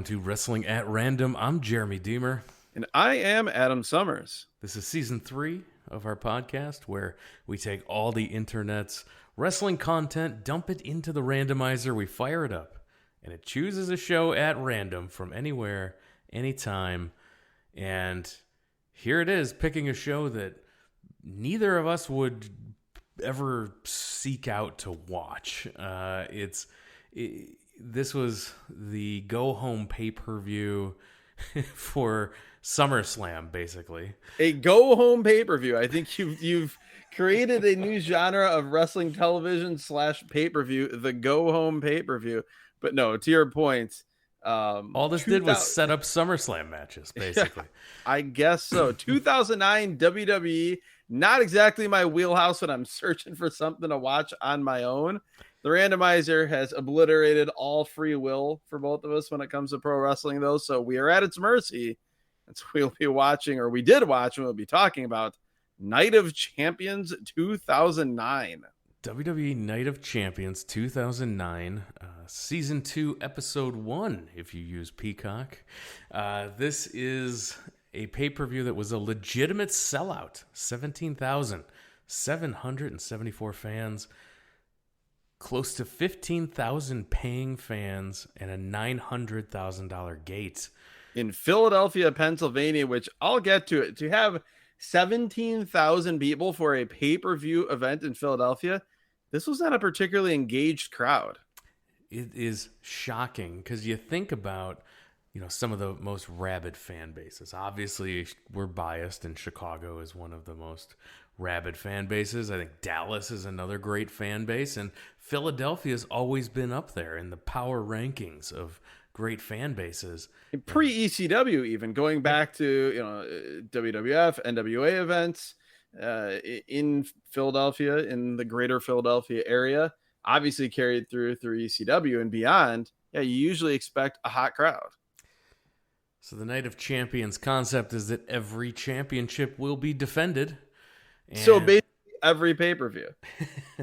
to Wrestling at Random. I'm Jeremy Deemer. And I am Adam Summers. This is season 3 of our podcast where we take all the internet's wrestling content, dump it into the randomizer, we fire it up, and it chooses a show at random from anywhere, anytime. And here it is, picking a show that neither of us would ever seek out to watch. This was the go-home pay-per-view for SummerSlam, basically. A go-home pay-per-view. I think you've created a new genre of wrestling television / pay-per-view, the go-home pay-per-view. But no, to your point, all this did was set up SummerSlam matches, basically. Yeah, I guess so. 2009 WWE, not exactly my wheelhouse when I'm searching for something to watch on my own. The randomizer has obliterated all free will for both of us when it comes to pro wrestling, though. So we are at its mercy. And so we'll be watching, or we did watch, and we'll be talking about Night of Champions 2009. WWE Night of Champions 2009, Season 2, Episode 1, if you use Peacock. This is a pay-per-view that was a legitimate sellout. 17,774 fans. Close to 15,000 paying fans and a $900,000 gate. In Philadelphia, Pennsylvania, which I'll get to it. To have 17,000 people for a pay-per-view event in Philadelphia, this was not a particularly engaged crowd. It is shocking because you think about, some of the most rabid fan bases. Obviously, we're biased, and Chicago is one of the most rabid fan bases. I think Dallas is another great fan base, and Philadelphia's always been up there in the power rankings of great fan bases. Pre-ECW, even going back to WWF, NWA events in Philadelphia, in the greater Philadelphia area, obviously carried through ECW and beyond. Yeah, you usually expect a hot crowd. So the Night of Champions concept is that every championship will be defended. So basically every pay-per-view.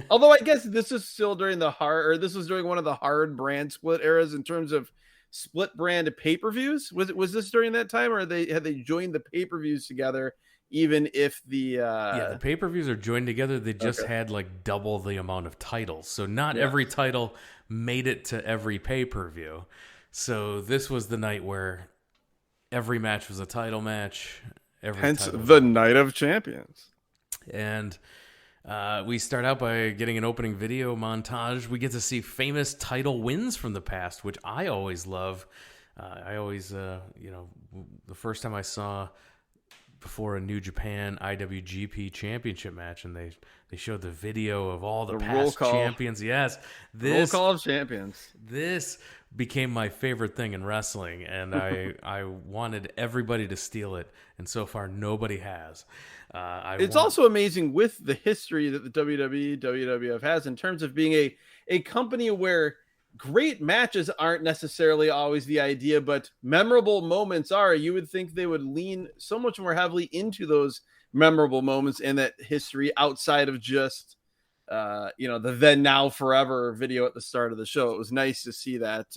Although I guess this is still during this was during one of the hard brand split eras in terms of split brand pay-per-views. Was this during that time, or had they joined the pay-per-views together, even if the the pay-per-views are joined together? They just had like double the amount of titles. So not every title made it to every pay-per-view. So this was the night where every match was a title match. Hence the Night of Champions. And we start out by getting an opening video montage. We get to see famous title wins from the past, which I always love. The first time I saw before a New Japan IWGP Championship match, and they showed the video of all the past champions. Yes, roll call of champions. This became my favorite thing in wrestling, and I wanted everybody to steal it, and so far nobody has. It's also amazing with the history that the WWE, WWF has in terms of being a company where great matches aren't necessarily always the idea, but memorable moments are. You would think they would lean so much more heavily into those memorable moments in that history outside of just the then now forever video at the start of the show. It was nice to see that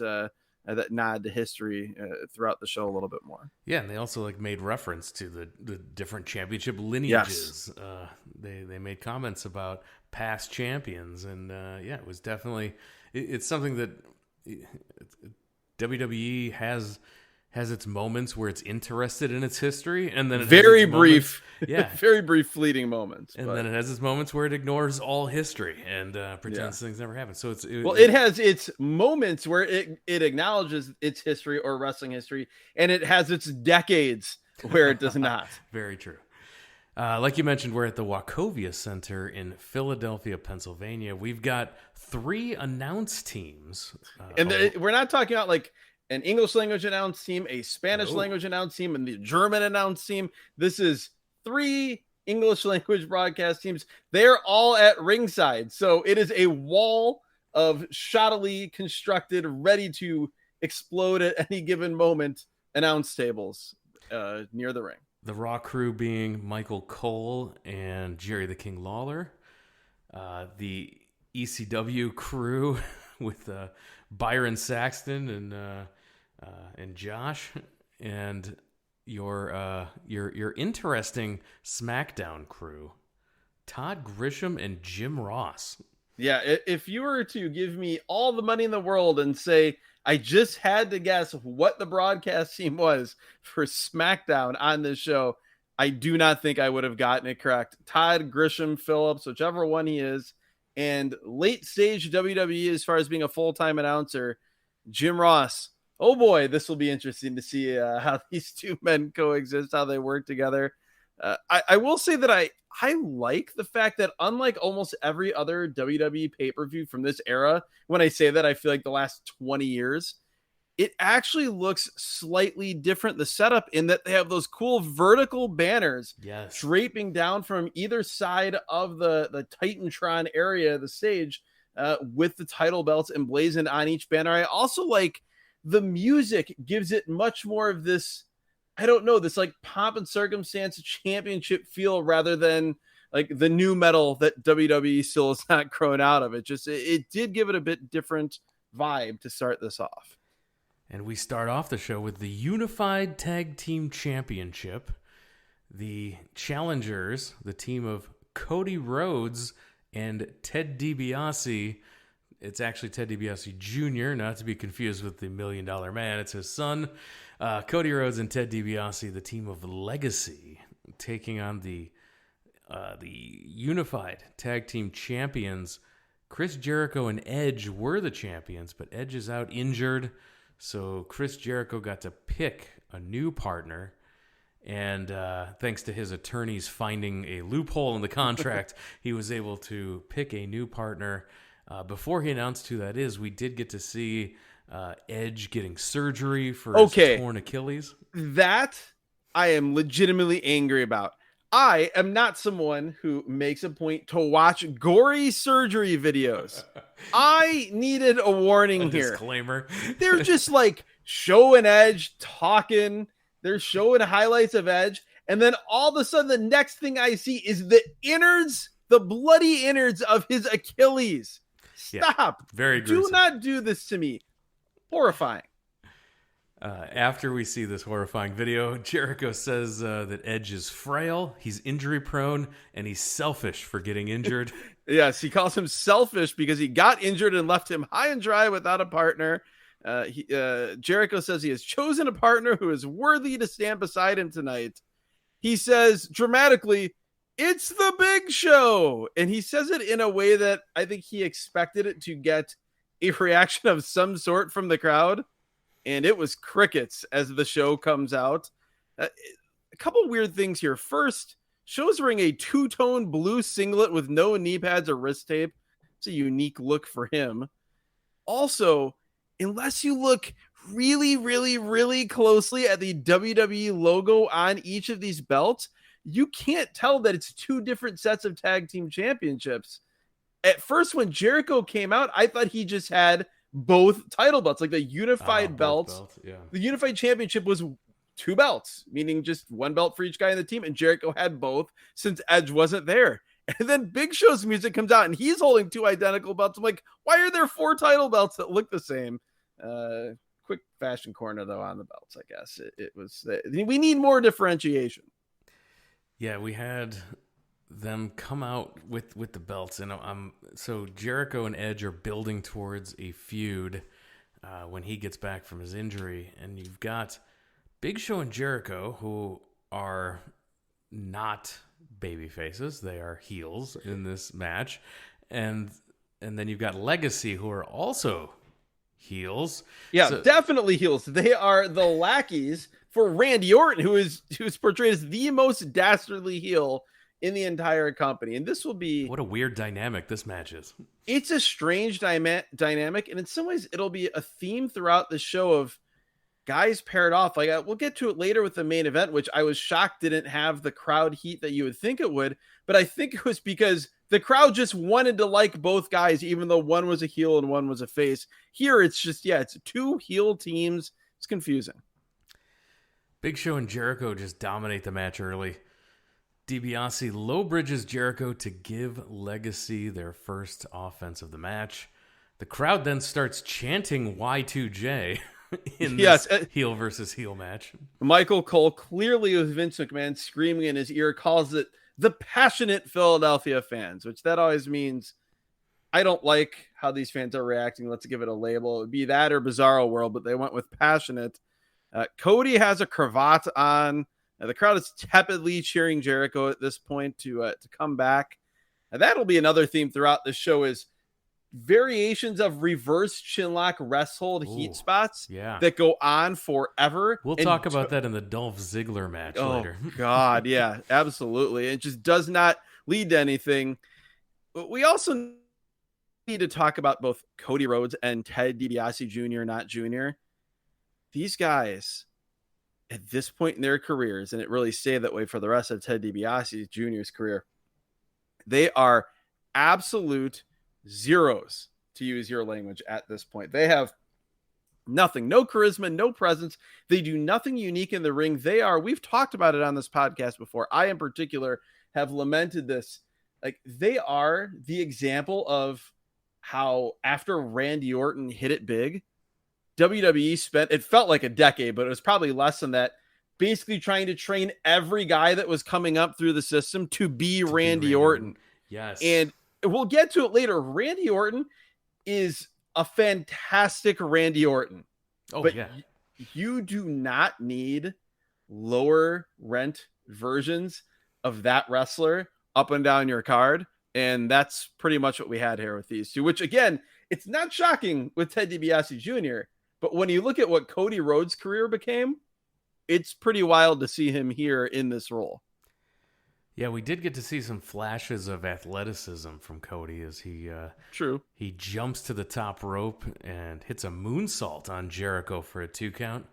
nod to history throughout the show a little bit more. Yeah, and they also made reference to the different championship lineages. Yes. They made comments about past champions, and it was definitely it's something that WWE has its moments where it's interested in its history, and then very brief fleeting moments. And then it has its moments where it ignores all history and pretends things never happened. So it has its moments where it acknowledges its history or wrestling history, and it has its decades where it does not. Very true. Like you mentioned, we're at the Wachovia Center in Philadelphia, Pennsylvania. We've got 3 announce teams. We're not talking about an English language announce team, a Spanish language announce team, and the German announce team. This is 3 English language broadcast teams. They're all at ringside. So it is a wall of shoddily constructed, ready to explode at any given moment announce tables near the ring. The Raw crew being Michael Cole and Jerry the King Lawler. The ECW crew with Byron Saxton and and Josh, and your interesting SmackDown crew, Todd Grisham and Jim Ross. Yeah, if you were to give me all the money in the world and say I just had to guess what the broadcast team was for SmackDown on this show, I do not think I would have gotten it correct. Todd Grisham Phillips, whichever one he is, and late stage WWE as far as being a full-time announcer, Jim Ross. Oh boy, this will be interesting to see how these two men coexist, how they work together. I will say that I like the fact that unlike almost every other WWE pay-per-view from this era, when I say that, I feel like the last 20 years, it actually looks slightly different. The setup in that they have those cool vertical banners draping down from either side of the Titantron area of the stage with the title belts emblazoned on each banner. I also like the music gives it much more of this, I don't know, this like pomp and circumstance championship feel rather than like the new metal that WWE still is not grown out of. It did give it a bit different vibe to start this off. And we start off the show with the Unified Tag Team Championship. The challengers, the team of Cody Rhodes and Ted Dibiase. It's actually Ted Dibiase Jr., not to be confused with the $1 Million Man. It's his son. Cody Rhodes and Ted Dibiase, the team of Legacy, taking on the Unified Tag Team Champions. Chris Jericho and Edge were the champions, but Edge is out injured. So Chris Jericho got to pick a new partner, and thanks to his attorneys finding a loophole in the contract, he was able to pick a new partner. Before he announced who that is, we did get to see Edge getting surgery for his torn Achilles. That I am legitimately angry about. I am not someone who makes a point to watch gory surgery videos. I needed a warning here. Disclaimer. They're just like showing Edge talking. They're showing highlights of Edge. And then all of a sudden, the next thing I see is the innards, the bloody innards of his Achilles. Stop. Yeah, very gruesome. Do not do this to me. Horrifying. After we see this horrifying video, Jericho says that Edge is frail, he's injury prone, and he's selfish for getting injured. Yes, he calls him selfish because he got injured and left him high and dry without a partner. Jericho says he has chosen a partner who is worthy to stand beside him tonight. He says dramatically, "It's the Big Show." And he says it in a way that I think he expected it to get a reaction of some sort from the crowd. And it was crickets as the show comes out. A couple weird things here. First, Show's wearing a two-tone blue singlet with no knee pads or wrist tape. It's a unique look for him. Also, unless you look really, really, really closely at the WWE logo on each of these belts, you can't tell that it's two different sets of tag team championships. At first, when Jericho came out, I thought he just had both title belts, like the unified belts. Yeah. The unified championship was two belts, meaning just one belt for each guy in the team, and Jericho had both since Edge wasn't there. And then Big Show's music comes out and he's holding two identical belts. I'm like, why are there four title belts that look the same? Quick fashion corner though on the belts, I guess. It was we need more differentiation. Yeah, we had them come out with the belts, and so Jericho and Edge are building towards a feud when he gets back from his injury, and you've got Big Show and Jericho, who are not baby faces, they are heels in this match, and then you've got Legacy, who are also heels. Yeah, definitely heels. They are the lackeys for Randy Orton, who's portrayed as the most dastardly heel in the entire company. And this will be... What a weird dynamic this match is. It's a strange dynamic, and in some ways it'll be a theme throughout the show of guys paired off. Like we'll get to it later with the main event, which I was shocked didn't have the crowd heat that you would think it would, but I think it was because the crowd just wanted to like both guys, even though one was a heel and one was a face. Here it's just, it's two heel teams. It's confusing. Big Show and Jericho just dominate the match early. Dibiase low bridges Jericho to give Legacy their first offense of the match. The crowd then starts chanting Y2J. in Yes, this heel versus heel match. Michael Cole, clearly with Vince McMahon screaming in his ear, calls it the passionate Philadelphia fans, which that always means I don't like how these fans are reacting. Let's give it a label. It would be that or Bizarro World, but they went with passionate. Cody has a cravat on. The crowd is tepidly cheering Jericho at this point to come back. And that'll be another theme throughout the show is variations of reverse chinlock rest hold heat spots that go on forever. We'll talk about that in the Dolph Ziggler match later. God, yeah, absolutely. It just does not lead to anything. But we also need to talk about both Cody Rhodes and Ted DiBiase Jr., not Jr. These guys, at this point in their careers, and it really stayed that way for the rest of Ted DiBiase Jr.'s career, they are absolute zeros, to use your language, at this point. They have nothing, no charisma, no presence. They do nothing unique in the ring. We've talked about it on this podcast before. I, in particular, have lamented this. Like, they are the example of how after Randy Orton hit it big, WWE spent, it felt like a decade, but it was probably less than that, basically trying to train every guy that was coming up through the system to be Randy Orton. Yes. And we'll get to it later. Randy Orton is a fantastic Randy Orton. Oh, but yeah. You do not need lower rent versions of that wrestler up and down your card. And that's pretty much what we had here with these two, which, again, it's not shocking with Ted DiBiase Jr., but when you look at what Cody Rhodes' career became, it's pretty wild to see him here in this role. Yeah, we did get to see some flashes of athleticism from Cody as he jumps to the top rope and hits a moonsault on Jericho for a 2 count.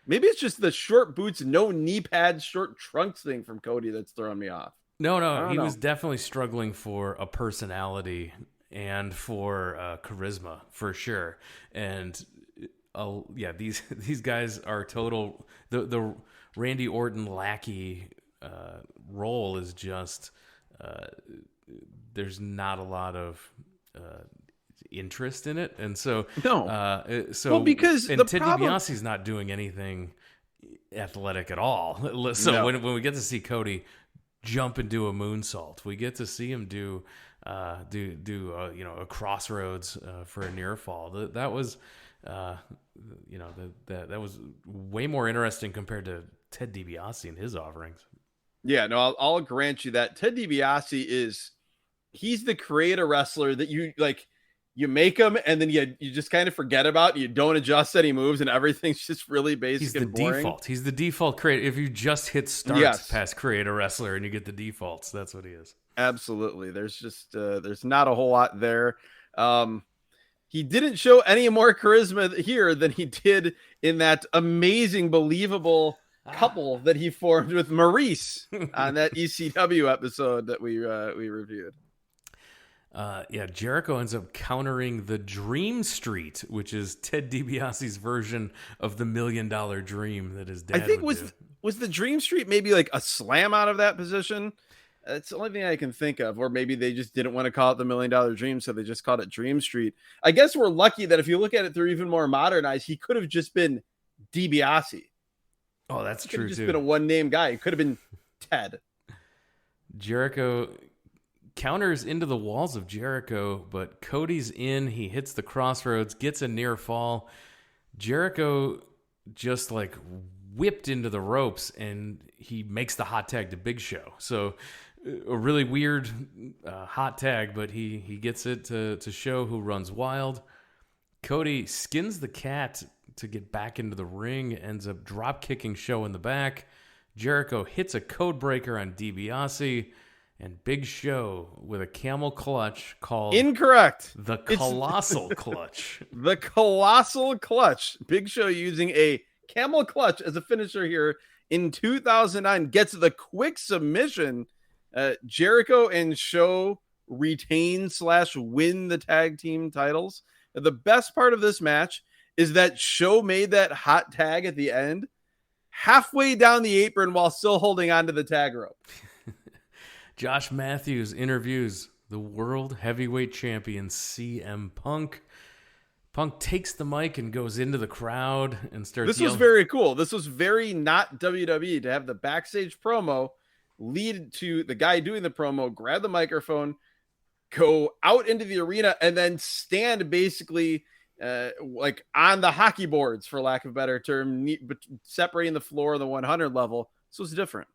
Maybe it's just the short boots, no knee pads, short trunks thing from Cody that's throwing me off. No, he was definitely struggling for a personality and for charisma, for sure. And these guys are total. The Randy Orton lackey role is just there's not a lot of interest in it, and so because Ted DiBiase's not doing anything athletic at all. So when we get to see Cody jump and do a moonsault, we get to see him do a crossroads for a near fall. That was that was way more interesting compared to Ted DiBiase and his offerings. Yeah, no, I'll grant you that. Ted DiBiase he's the creative wrestler that you like. You make him, and then you just kind of forget about. You don't adjust any moves, and everyth's just really basic and boring. Default. He's the default creator. If you just hit start past creator wrestler and you get the defaults, that's what he is. Absolutely. There's just there's not a whole lot there. He didn't show any more charisma here than he did in that amazing, believable couple that he formed with Maurice on that ECW episode that we reviewed. Jericho ends up countering the Dream Street, which is Ted DiBiase's version of the $1 Million Dream that his dad was the Dream Street maybe like a slam out of that position? It's the only thing I can think of. Or maybe they just didn't want to call it the $1 Million Dream, so they just called it Dream Street. I guess we're lucky that if you look at it through even more modern eyes, he could have just been DiBiase. Oh, that's true, too. He could have just been a one-name guy. He could have been Ted. Jericho counters into the walls of Jericho, but Cody's in. He hits the crossroads, gets a near fall. Jericho just like whipped into the ropes, and he makes the hot tag to Big Show. So a really weird hot tag, but he gets it to Show, who runs wild. Cody skins the cat to get back into the ring, ends up drop kicking Show in the back. Jericho hits a code breaker on DiBiase, and Big Show with a camel clutch called incorrect. The Colossal Clutch. The Colossal Clutch. Big Show using a camel clutch as a finisher here in 2009 gets the quick submission. Jericho and Show retain/win the tag team titles. The best part of this match is that Show made that hot tag at the end halfway down the apron while still holding onto the tag rope. Josh Matthews interviews the World Heavyweight Champion CM Punk. Punk takes the mic and goes into the crowd and starts This yelling. was very cool. This was very not WWE to have the backstage promo lead to the guy doing the promo, grab the microphone, go out into the arena, and then stand basically like on the hockey boards, for lack of a better term, separating the floor and the 100 level. This was different.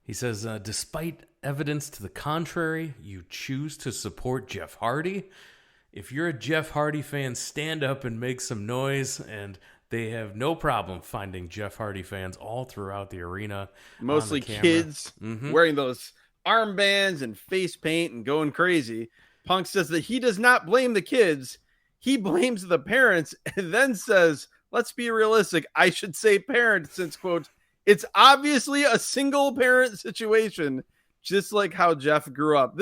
He says, despite evidence to the contrary, you choose to support Jeff Hardy. If you're a Jeff Hardy fan, stand up and make some noise. And they have no problem finding Jeff Hardy fans all throughout the arena. Mostly kids wearing those armbands and face paint and going crazy. Punk says that he does not blame the kids. He blames the parents, and then says, let's be realistic. I should say parents, since, quote, it's obviously a single parent situation, just like how Jeff grew up.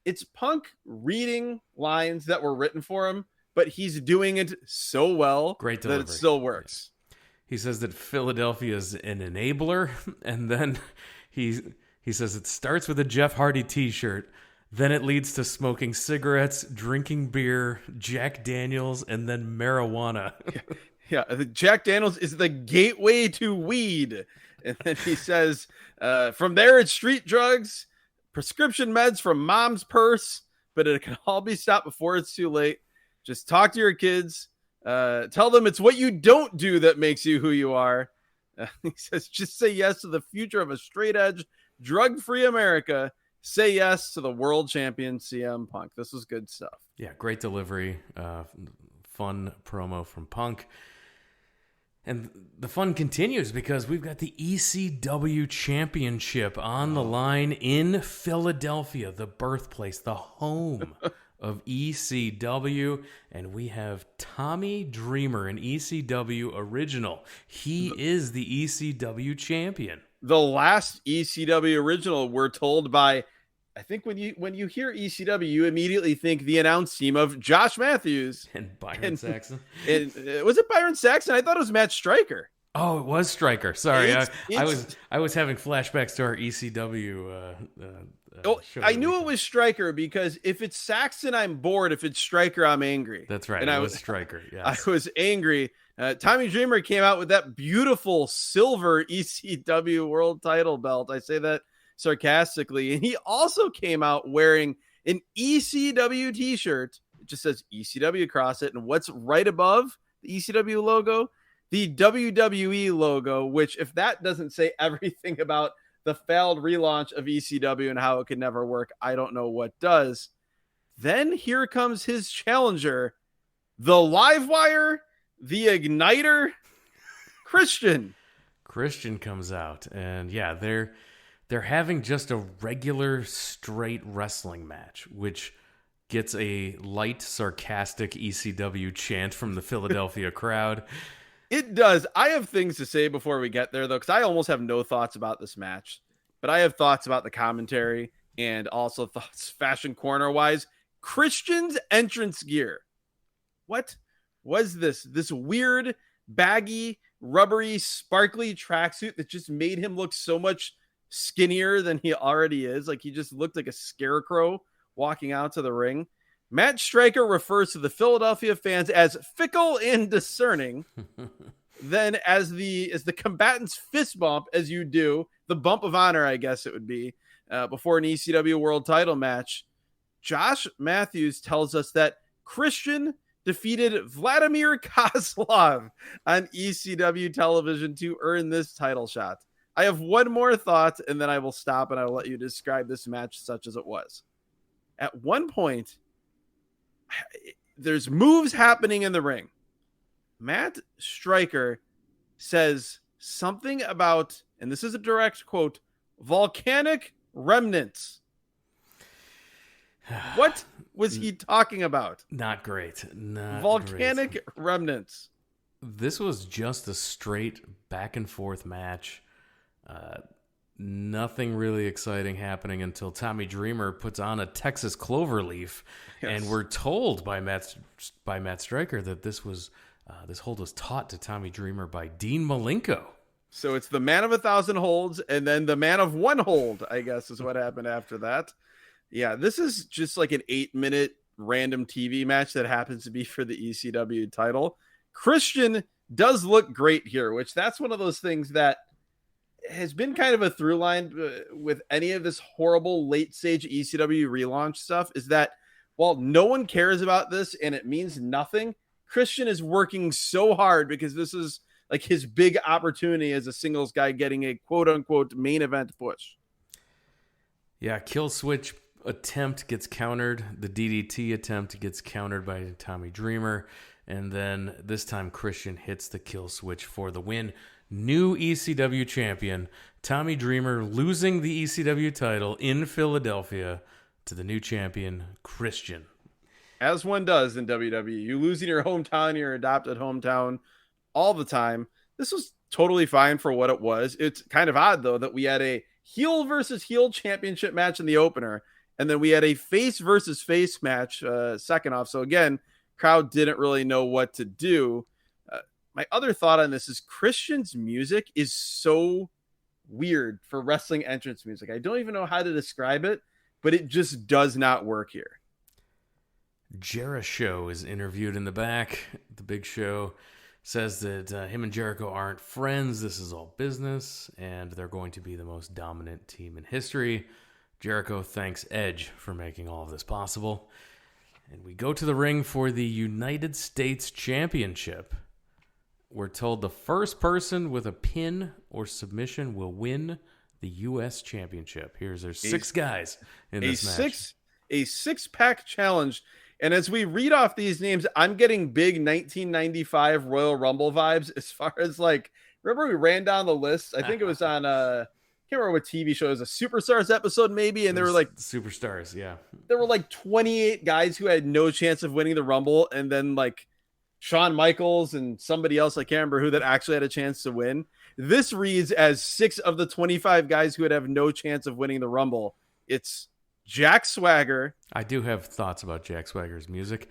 It's Punk reading lines that were written for him, but he's doing it so well that it still works. He says that Philadelphia is an enabler, and then he says it starts with a Jeff Hardy t-shirt, then it leads to smoking cigarettes, drinking beer, Jack Daniels, and then marijuana. Yeah, the Jack Daniels is the gateway to weed. And then he says, from there it's street drugs, prescription meds from mom's purse, but it can all be stopped before it's too late. Just talk to your kids. Tell them it's what you don't do that makes you who you are. He says, just say yes to the future of a straight edge, drug-free America. Say yes to the world champion CM Punk. This was good stuff. Yeah, great delivery. Fun promo from Punk. And the fun continues because we've got the ECW Championship on the line in Philadelphia, the birthplace, the home of ECW. And we have Tommy Dreamer, an ECW original. He is the ECW champion. The last ECW original, we're told by, I think when you hear ECW, you immediately think the announce team of Josh Matthews and Byron Saxton. Was it Byron Saxton? I thought it was Matt Stryker. Oh, it was Stryker. Sorry, I was having flashbacks to our ECW. Show I knew it was Stryker because if it's Saxton, I'm bored. If it's Stryker, I'm angry. That's right. And it was Stryker. Yes. I was angry. Tommy Dreamer came out with that beautiful silver ECW world title belt. I say that sarcastically. And he also came out wearing an ECW t-shirt. It just says ECW across it. And what's right above the ECW logo? The WWE logo, which if that doesn't say everything about the failed relaunch of ECW and how it could never work, I don't know what does. Then here comes his challenger, the Livewire, the Igniter, Christian. Christian comes out, and yeah, they're having just a regular straight wrestling match, which gets a light sarcastic ECW chant from the Philadelphia crowd. It does. I have things to say before we get there, though, because I almost have no thoughts about this match, but I have thoughts about the commentary and also thoughts fashion corner wise. Christian's entrance gear. What was this? This weird, baggy, rubbery, sparkly tracksuit that just made him look so much skinnier than he already is. Like he just looked like a scarecrow walking out to the ring. Matt Stryker refers to the Philadelphia fans as fickle and discerning. Then as the combatants fist bump, as you do, the bump of honor, I guess it would be, before an ECW world title match, Josh Matthews tells us that Christian defeated Vladimir Kozlov on ECW television to earn this title shot. I have one more thought, and then I will stop and I will let you describe this match such as it was. At one point, there's moves happening in the ring. Matt Stryker says something about, and this is a direct quote, volcanic remnants. What was he talking about? Not great. Volcanic remnants. This was just a straight back and forth match. Nothing really exciting happening until Tommy Dreamer puts on a Texas cloverleaf, yes. And we're told by Matt Stryker that this hold was taught to Tommy Dreamer by Dean Malenko. So it's the man of 1,000 holds, and then the man of one hold, I guess, is what happened after that. Yeah, this is just like an 8-minute random TV match that happens to be for the ECW title. Christian does look great here, which that's one of those things that has been kind of a through line with any of this horrible late stage ECW relaunch stuff, is that while no one cares about this and it means nothing, Christian is working so hard because this is like his big opportunity as a singles guy getting a quote unquote main event push. Yeah, kill switch attempt gets countered. The DDT attempt gets countered by Tommy Dreamer. And then this time Christian hits the kill switch for the win. New ECW champion, Tommy Dreamer, losing the ECW title in Philadelphia to the new champion, Christian. As one does in WWE. You lose in your hometown, your adopted hometown all the time. This was totally fine for what it was. It's kind of odd, though, that we had a heel versus heel championship match in the opener, and then we had a face versus face match second off. So again, crowd didn't really know what to do. My other thought on this is Christian's music is so weird for wrestling entrance music. I don't even know how to describe it, but it just does not work here. Jericho is interviewed in the back. The Big Show says that him and Jericho aren't friends. This is all business, and they're going to be the most dominant team in history. Jericho thanks Edge for making all of this possible. And we go to the ring for the United States Championship. We're told the first person with a pin or submission will win the U.S. Championship. There's 6 guys in this match. A 6-pack challenge. And as we read off these names, I'm getting big 1995 Royal Rumble vibes as far as like, remember we ran down the list? I think it was on, can't remember what TV show it was, a Superstars episode maybe. And there were like Superstars. Yeah. There were like 28 guys who had no chance of winning the Rumble. And then like Shawn Michaels and somebody else, I can't remember who, that actually had a chance to win. This reads as 6 of the 25 guys who would have no chance of winning the Rumble. It's Jack Swagger. I do have thoughts about Jack Swagger's music.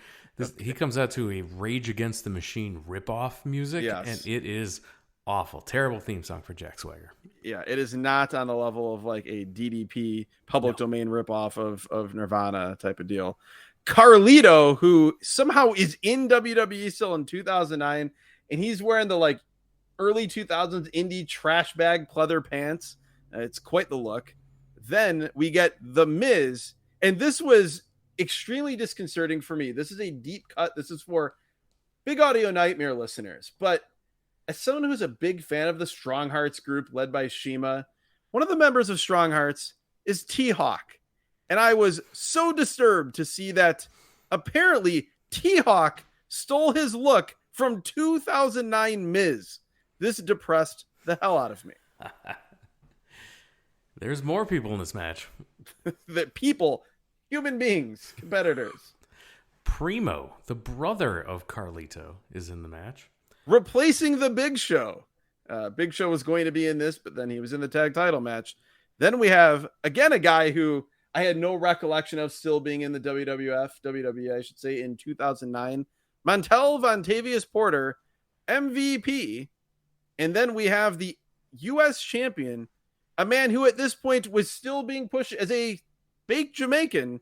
He comes out to a Rage Against the Machine ripoff music, yes, and it is awful. Terrible theme song for Jack Swagger. Yeah, it is not on the level of like a DDP public domain ripoff of Nirvana type of deal. Carlito, who somehow is in WWE still in 2009, and he's wearing the like early 2000s indie trash bag pleather pants. It's quite the look. Then we get The Miz, and this was extremely disconcerting for me. This is a deep cut. This is for Big Audio Nightmare listeners. But as someone who's a big fan of the Strong Hearts group led by Shima, one of the members of Strong Hearts is T-Hawk. And I was so disturbed to see that apparently T-Hawk stole his look from 2009 Miz. This depressed the hell out of me. There's more people in this match. That people, human beings, competitors. Primo, the brother of Carlito, is in the match. Replacing the Big Show. Big Show was going to be in this, but then he was in the tag title match. Then we have, again, a guy who I had no recollection of still being in the WWE, I should say, in 2009. Montel Vontavious Porter, MVP. And then we have the U.S. champion, a man who at this point was still being pushed as a baked Jamaican,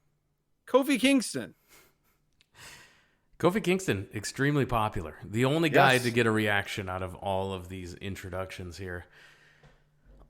Kofi Kingston. Kofi Kingston, extremely popular. The only guy to get a reaction out of all of these introductions here.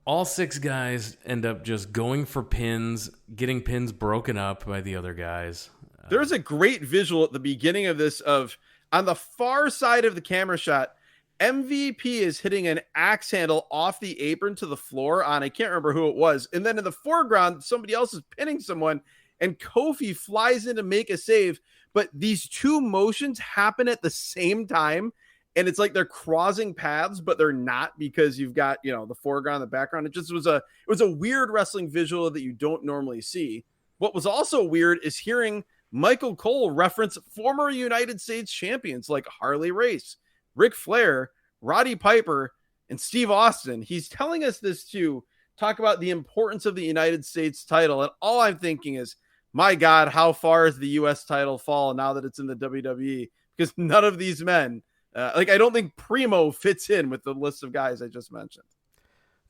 All 6 guys end up just going for pins, getting pins broken up by the other guys. There's a great visual at the beginning of this of, on the far side of the camera shot, MVP is hitting an axe handle off the apron to the floor on, I can't remember who it was. And then in the foreground, somebody else is pinning someone, and Kofi flies in to make a save. But these 2 motions happen at the same time. And it's like they're crossing paths, but they're not, because you've got, the foreground, the background. It just was a weird wrestling visual that you don't normally see. What was also weird is hearing Michael Cole reference former United States champions like Harley Race, Ric Flair, Roddy Piper, and Steve Austin. He's telling us this to talk about the importance of the United States title. And all I'm thinking is, my God, how far has the U.S. title fallen now that it's in the WWE? Because none of these men, I don't think Primo fits in with the list of guys I just mentioned.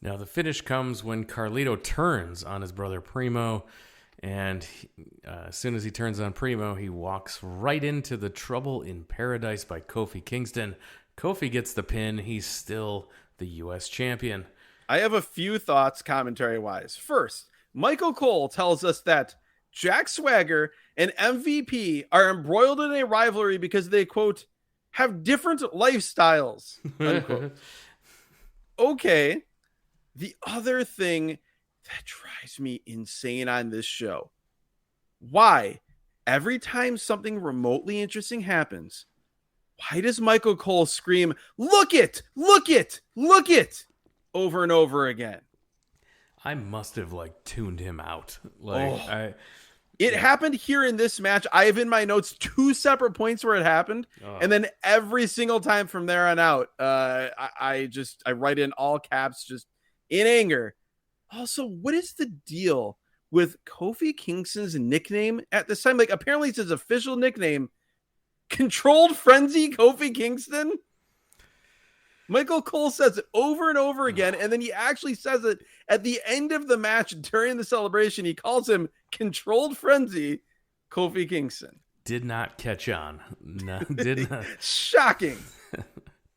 Now, the finish comes when Carlito turns on his brother Primo, And as soon as he turns on Primo, he walks right into the Trouble in Paradise by Kofi Kingston. Kofi gets the pin. He's still the U.S. champion. I have a few thoughts commentary-wise. First, Michael Cole tells us that Jack Swagger and MVP are embroiled in a rivalry because they, quote, have different lifestyles, unquote. Okay. The other thing that drives me insane on this show, why every time something remotely interesting happens, why does Michael Cole scream, look it, look it, look it, over and over again? I must have tuned him out. It happened here in this match. I have in my notes 2 separate points where it happened. And then every single time from there on out, I write in all caps, just in anger. Also, what is the deal with Kofi Kingston's nickname at this time? Apparently it's his official nickname, Controlled Frenzy Kofi Kingston. Michael Cole says it over and over again, and then he actually says it at the end of the match during the celebration. He calls him Controlled Frenzy Kofi Kingston. Did not catch on. No, did not. Shocking.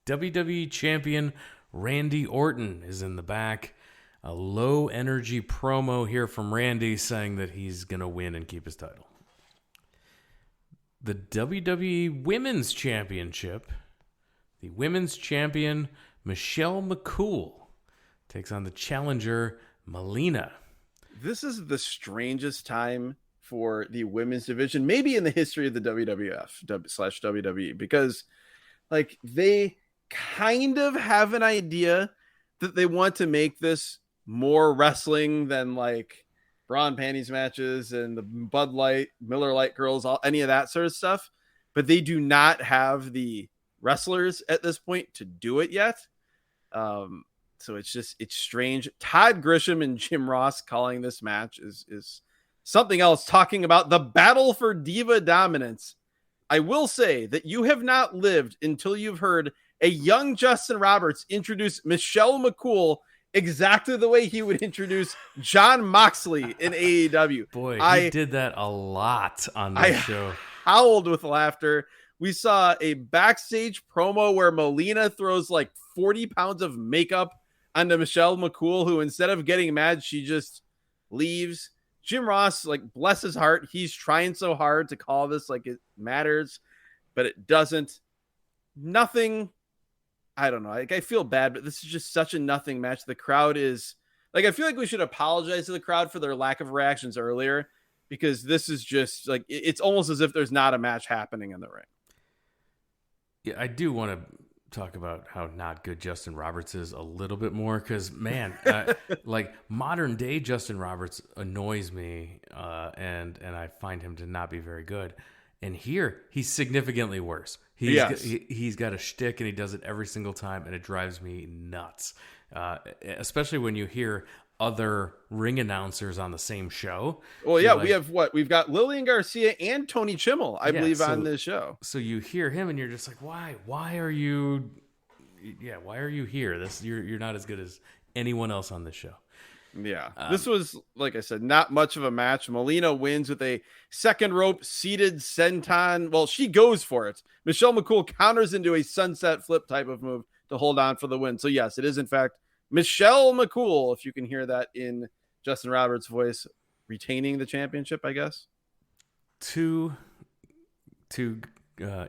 WWE Champion Randy Orton is in the back. A low energy promo here from Randy saying that he's going to win and keep his title. The WWE Women's Championship. The women's champion, Michelle McCool, takes on the challenger, Melina. This is the strangest time for the women's division, maybe in the history of the WWF/WWE, because they kind of have an idea that they want to make this more wrestling than bra and panties matches and the Bud Light, Miller Lite girls, any of that sort of stuff. But they do not have the wrestlers at this point to do it yet. So it's strange. Todd Grisham and Jim Ross calling this match is something else, talking about the battle for diva dominance. I will say that you have not lived until you've heard a young Justin Roberts introduce Michelle McCool exactly the way he would introduce Jon Moxley in AEW. Boy, he did that a lot on this show. Howled with laughter. We saw a backstage promo where Melina throws 40 pounds of makeup onto Michelle McCool, who instead of getting mad, she just leaves. Jim Ross, bless his heart, he's trying so hard to call this it matters, but it doesn't. Nothing. I don't know. I feel bad, but this is just such a nothing match. The crowd is I feel we should apologize to the crowd for their lack of reactions earlier, because this is just it's almost as if there's not a match happening in the ring. Yeah, I do want to talk about how not good Justin Roberts is a little bit more, because, man, modern day Justin Roberts annoys me, and I find him to not be very good. And here, he's significantly worse. He's got a shtick, and he does it every single time, and it drives me nuts, especially when you hear other ring announcers on the same show. Well, yeah, we've got Lillian Garcia and Tony Chimmel, I believe, on this show. So you hear him and you're just why are you here? You're not as good as anyone else on this show. Yeah. This was, like I said, not much of a match. Melina wins with a second rope seated senton. Well, she goes for it. Michelle McCool counters into a sunset flip type of move to hold on for the win. So yes, it is in fact Michelle McCool, if you can hear that in Justin Roberts' voice, retaining the championship, I guess. Two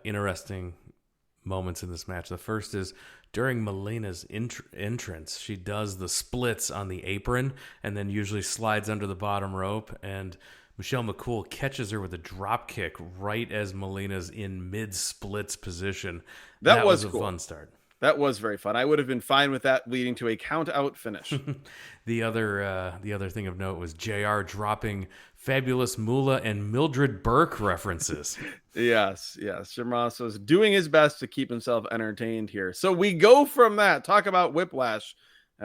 interesting moments in this match. The first is during Melina's entrance. She does the splits on the apron and then usually slides under the bottom rope, and Michelle McCool catches her with a drop kick right as Melina's in mid-splits position. That was a cool. Fun start. That was very fun. I would have been fine with that leading to a count-out finish. The other thing of note was JR dropping Fabulous Moolah and Mildred Burke references. Yes. Jim Ross was doing his best to keep himself entertained here. So we go from that, talk about Whiplash.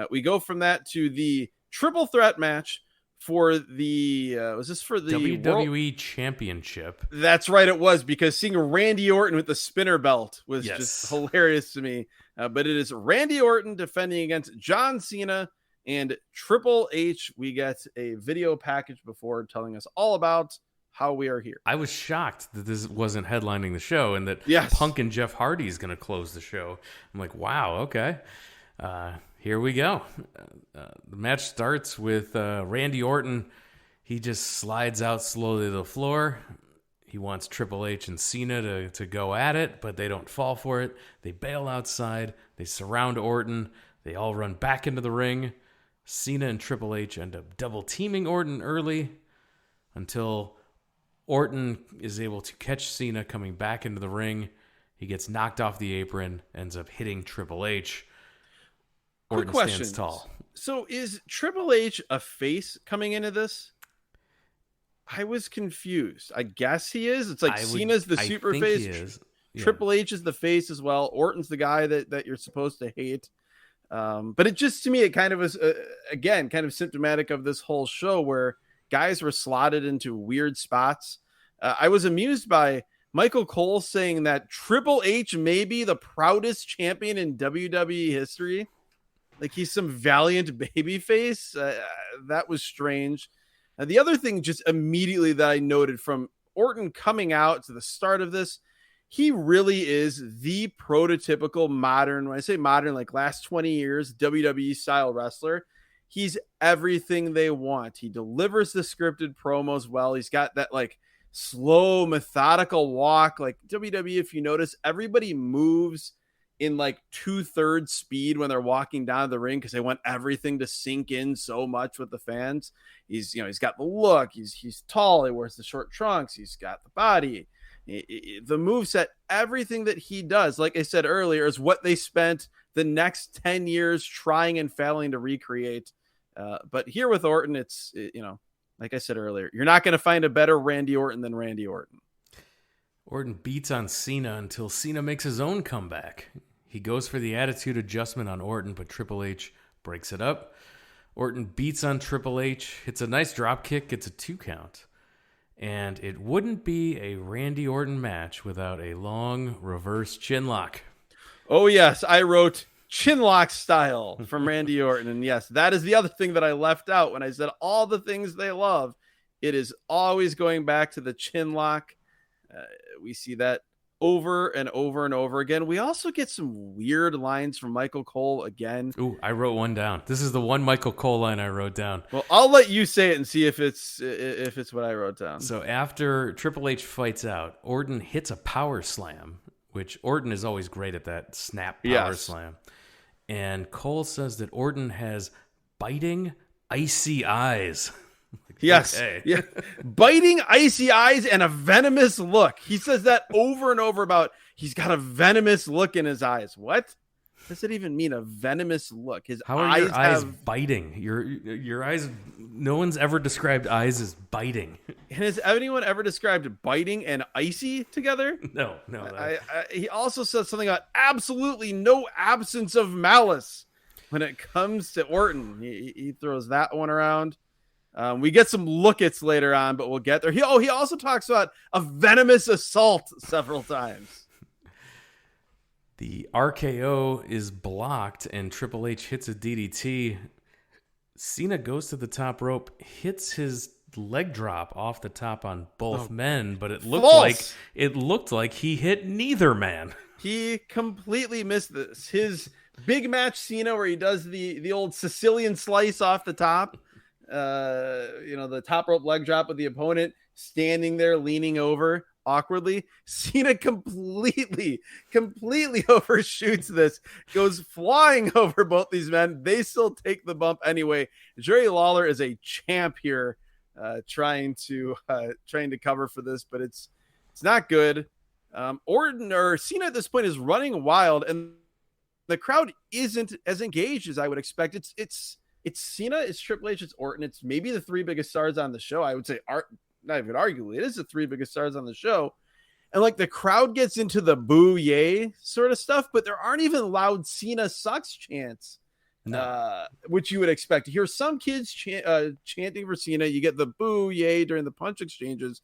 We go from that to the triple threat match for the was this for the WWE Championship? That's right, it was, because seeing Randy Orton with the spinner belt was just hilarious to me. But it is Randy Orton defending against John Cena and Triple H. We get a video package before telling us all about how we are here. I was shocked that this wasn't headlining the show and that Yes. Punk and Jeff Hardy is going to close the show. I'm like, wow, okay. Here we go. The match starts with Randy Orton. He just slides out slowly to the floor. He wants Triple H and Cena to go at it, but they don't fall for it. They bail outside. They surround Orton. They all run back into the ring. Cena and Triple H end up double teaming Orton early until Orton is able to catch Cena coming back into the ring. He gets knocked off the apron, ends up hitting Triple H. Orton stands tall. So is Triple H a face coming into this? I was confused. I guess he is. It's like Cena's the super face. Yeah. Triple H is the face as well. Orton's the guy that you're supposed to hate. But it just, to me, it kind of was, again, kind of symptomatic of this whole show where guys were slotted into weird spots. I was amused by Michael Cole saying that Triple H may be the proudest champion in WWE history. Like he's some valiant babyface. That was strange. And the other thing just immediately that I noted from Orton coming out to the start of this, he really is the prototypical modern, when I say modern, like last 20 years, WWE style wrestler. He's everything they want. He delivers the scripted promos well. He's got that like slow, methodical walk. Like WWE, if you notice, everybody moves in like 2/3 speed when they're walking down the ring because they want everything to sink in so much with the fans. He's got the look. He's tall. He wears the short trunks. He's got the body. The moveset, everything that he does, like I said earlier, is what they spent the next 10 years trying and failing to recreate. But here with Orton, it's, like I said earlier, you're not going to find a better Randy Orton than Randy Orton. Orton beats on Cena until Cena makes his own comeback. He goes for the attitude adjustment on Orton, but Triple H breaks it up. Orton beats on Triple H, hits a nice drop kick, gets a 2 count. And it wouldn't be a Randy Orton match without a long reverse chinlock. Oh, yes. I wrote chinlock style from Randy Orton. And yes, that is the other thing that I left out when I said all the things they love. It is always going back to the chinlock. We see that over and over and over again. We also get some weird lines from Michael Cole again. Ooh, I wrote one down. This is the one Michael Cole line I wrote down. Well, I'll let you say it and see if it's what I wrote down. So after Triple H fights out, Orton hits a power slam, which Orton is always great at that snap power slam. And Cole says that Orton has biting, icy eyes. Yes. Okay. Yeah. Biting, icy eyes, and a venomous look. He says that over and over about he's got a venomous look in his eyes. What does it even mean? A venomous look? His How are your eyes biting? Your eyes. No one's ever described eyes as biting. And has anyone ever described biting and icy together? No. He also says something about absolutely no absence of malice when it comes to Orton. He throws that one around. We get some look-its later on, but we'll get there. He also talks about a venomous assault several times. The RKO is blocked, and Triple H hits a DDT. Cena goes to the top rope, hits his leg drop off the top on both men, but it looked like he hit neither man. He completely missed this. His big match Cena, where he does the old Sicilian slice off the top. The top rope leg drop with the opponent standing there leaning over awkwardly. Cena completely overshoots this, goes flying over both these men. They still take the bump anyway. Jerry Lawler is a champ here, trying to cover for this, but it's not good. Orton or Cena at this point is running wild, and the crowd isn't as engaged as I would expect. It's Cena, it's Triple H, it's Orton. It's maybe the 3 biggest stars on the show. I would say, not even arguably, it is the 3 biggest stars on the show. And like the crowd gets into the boo yay sort of stuff, but there aren't even loud Cena sucks chants, which you would expect to hear some kids chanting for Cena. You get the boo yay during the punch exchanges,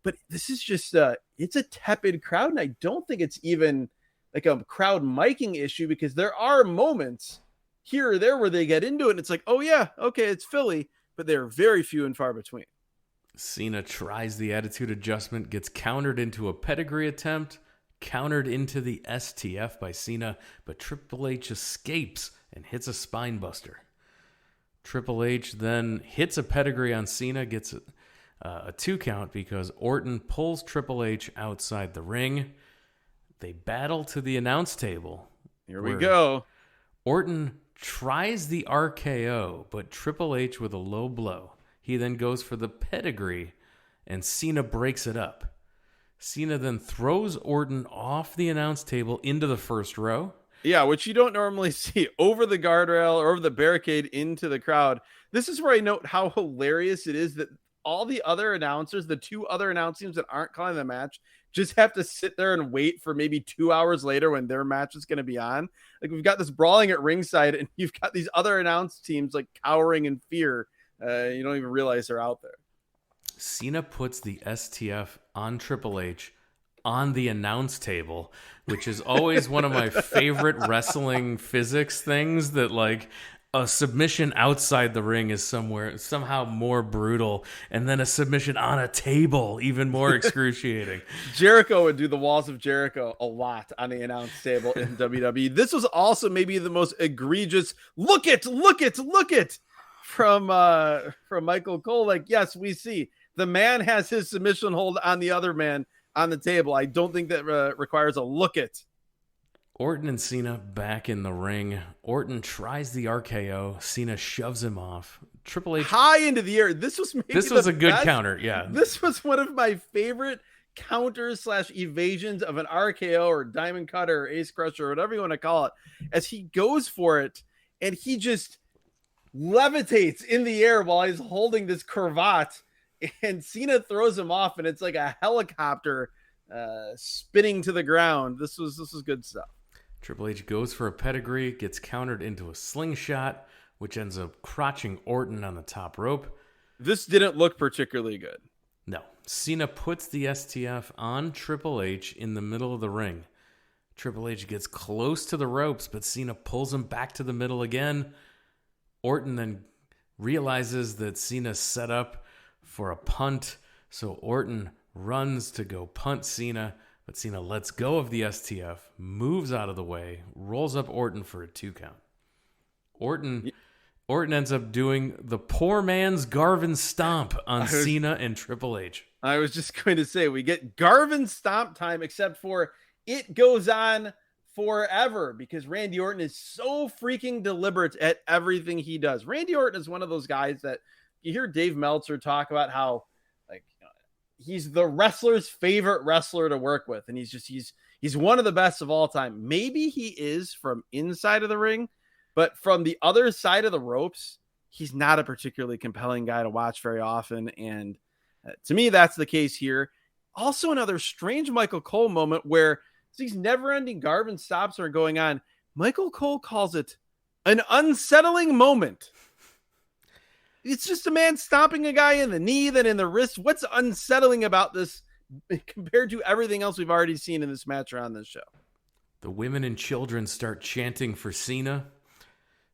but this is just it's a tepid crowd. And I don't think it's even like a crowd miking issue, because there are moments here or there where they get into it. And it's like, oh yeah, okay, it's Philly, but they're very few and far between. Cena tries the attitude adjustment, gets countered into a pedigree attempt, countered into the STF by Cena, but Triple H escapes and hits a spine buster. Triple H then hits a pedigree on Cena, gets a 2 count because Orton pulls Triple H outside the ring. They battle to the announce table. Here we go. Orton tries the RKO, but Triple H with a low blow. He then goes for the pedigree, and Cena breaks it up. Cena then throws Orton off the announce table into the first row. Yeah, which you don't normally see, over the guardrail or over the barricade into the crowd. This is where I note how hilarious it is that all the other announcers, the 2 other announce teams that aren't calling the match, just have to sit there and wait for maybe 2 hours later when their match is going to be on. Like, we've got this brawling at ringside, and you've got these other announce teams like cowering in fear. You don't even realize they're out there. Cena puts the STF on Triple H on the announce table, which is always one of my favorite wrestling physics things, that like a submission outside the ring is somehow more brutal, and then a submission on a table even more excruciating. Jericho would do the walls of Jericho a lot on the announce table in WWE. This was also maybe the most egregious look it from Michael Cole. Like, yes, we see the man has his submission hold on the other man on the table. I don't think that requires a look it. Orton and Cena back in the ring. Orton tries the RKO. Cena shoves him off. Triple H high into the air. This was a good counter. Yeah, this was one of my favorite counters / evasions of an RKO or diamond cutter or ace crusher or whatever you want to call it, as he goes for it and he just levitates in the air while he's holding this cravat, and Cena throws him off, and it's like a helicopter spinning to the ground. This was good stuff. Triple H goes for a pedigree, gets countered into a slingshot, which ends up crotching Orton on the top rope. This didn't look particularly good. No. Cena puts the STF on Triple H in the middle of the ring. Triple H gets close to the ropes, but Cena pulls him back to the middle again. Orton then realizes that Cena's set up for a punt, so Orton runs to go punt Cena, but Cena lets go of the STF, moves out of the way, rolls up Orton for a 2 count. Orton ends up doing the poor man's Garvin Stomp on Cena and Triple H. I was just going to say, we get Garvin Stomp time, except for it goes on forever because Randy Orton is so freaking deliberate at everything he does. Randy Orton is one of those guys that you hear Dave Meltzer talk about how, like, he's the wrestler's favorite wrestler to work with, and he's one of the best of all time. Maybe he is from inside of the ring, but from the other side of the ropes, he's not a particularly compelling guy to watch very often, and to me, that's the case here. Also, another strange Michael Cole moment where these never-ending Garvin stops are going on. Michael Cole calls it an unsettling moment. It's just a man stomping a guy in the knee, then in the wrist. What's unsettling about this compared to everything else we've already seen in this match or on this show? The women and children start chanting for Cena.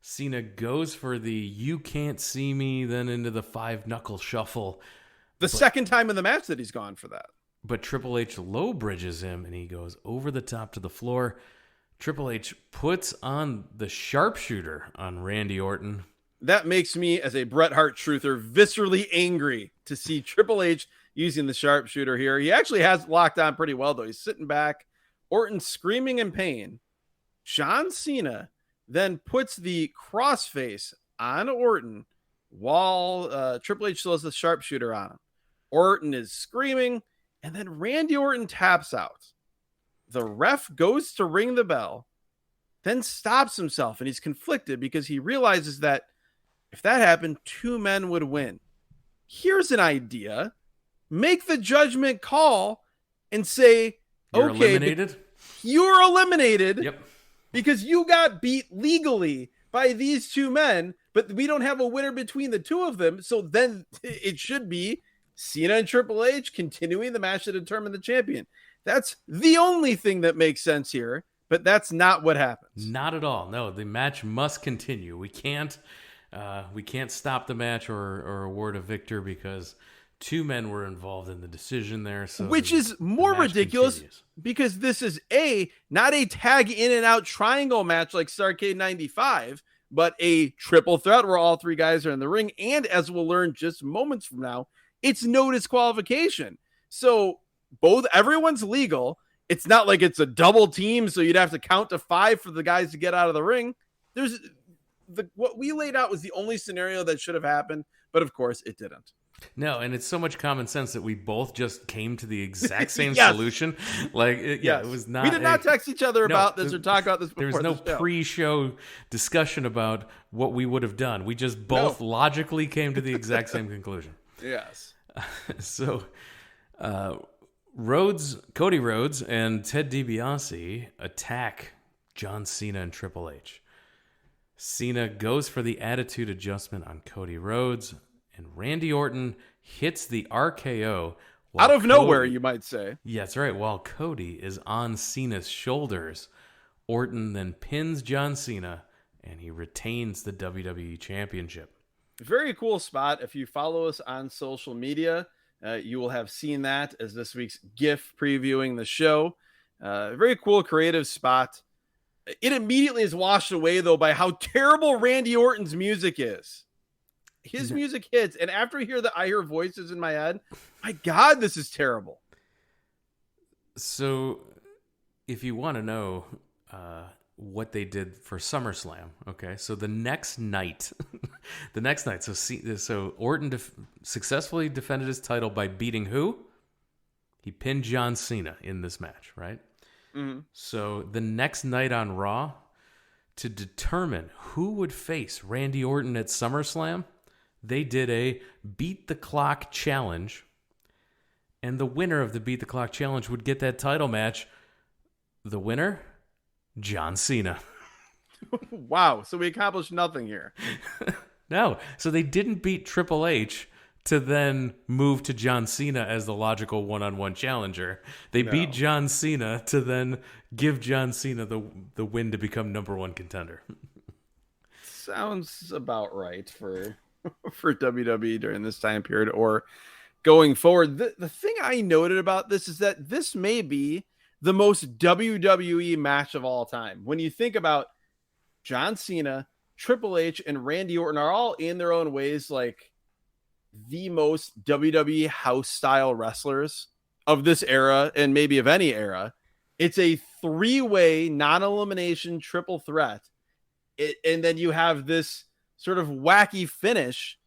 Cena goes for the "you can't see me," then into the 5-knuckle shuffle. The second time in the match that he's gone for that. But Triple H low bridges him, and he goes over the top to the floor. Triple H puts on the sharpshooter on Randy Orton. That makes me, as a Bret Hart truther, viscerally angry to see Triple H using the sharpshooter here. He actually has locked on pretty well, though. He's sitting back. Orton screaming in pain. John Cena then puts the crossface on Orton while Triple H throws the sharpshooter on him. Orton is screaming, and then Randy Orton taps out. The ref goes to ring the bell, then stops himself, and he's conflicted because he realizes that if that happened, 2 men would win. Here's an idea. Make the judgment call and say, You're okay, eliminated? You're eliminated. Yep. Because you got beat legally by these 2 men, but we don't have a winner between the 2 of them. So then it should be Cena and Triple H continuing the match to determine the champion. That's the only thing that makes sense here. but that's not what happens. Not at all. No, the match must continue. We can't stop the match or award a victor because two men were involved in the decision there. So which is more ridiculous continues. Because this is not a tag in and out triangle match like Starrcade 95, but a triple threat where all three guys are in the ring. And as we'll learn just moments from now, it's no disqualification. So everyone's legal. It's not like it's a double team, so you'd have to count to 5 for the guys to get out of the ring. What we laid out was the only scenario that should have happened, but of course it didn't. No, and it's so much common sense that we both just came to the exact same solution. Like, it was not. We did not text each other about this or talk about this before. There was no pre-show discussion about what we would have done. We just both logically came to the exact same conclusion. Yes. So, Cody Rhodes and Ted DiBiase attack John Cena and Triple H. Cena goes for the attitude adjustment on Cody Rhodes, and Randy Orton hits the RKO. Out of nowhere, you might say. Yeah, that's right. While Cody is on Cena's shoulders, Orton then pins John Cena, and he retains the WWE Championship. Very cool spot. If you follow us on social media, you will have seen that as this week's GIF previewing the show. Very cool, creative spot. It immediately is washed away, though, by how terrible Randy Orton's music is. His music hits, and after I hear voices in my head, my God, this is terrible. So, if you want to know what they did for SummerSlam, okay, so the next night, so Orton successfully defended his title by beating who? He pinned John Cena in this match, right? Mm-hmm. So the next night on Raw, to determine who would face Randy Orton at SummerSlam, they did a Beat the Clock challenge, and the winner of the Beat the Clock challenge would get that title match. The winner, John Cena. Wow, so we accomplished nothing here. No, so they didn't beat Triple H to then move to John Cena as the logical one-on-one challenger. They beat John Cena to then give John Cena the win to become number one contender. Sounds about right for WWE during this time period or going forward. The thing I noted about this is that this may be the most WWE match of all time. When you think about John Cena, Triple H, and Randy Orton are all in their own ways like the most WWE house style wrestlers of this era and maybe of any era. It's a 3-way non-elimination triple threat. And then you have this sort of wacky finish.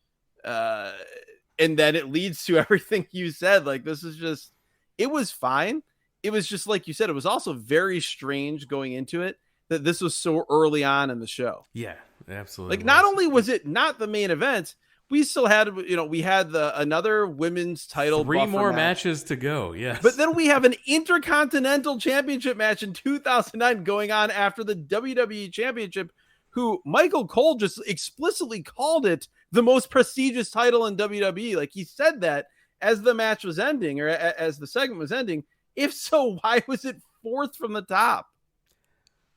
And then it leads to everything you said. Like, this is just, it was fine. It was just like you said, it was also very strange going into it that this was so early on in the show. Yeah, absolutely. Like, not only was it not the main event, we still had, we had another women's title. 3 more matches to go. Yes. But then we have an Intercontinental Championship match in 2009 going on after the WWE Championship, who Michael Cole just explicitly called it the most prestigious title in WWE. Like, he said that as the match was ending or as the segment was ending. If so, why was it 4th from the top?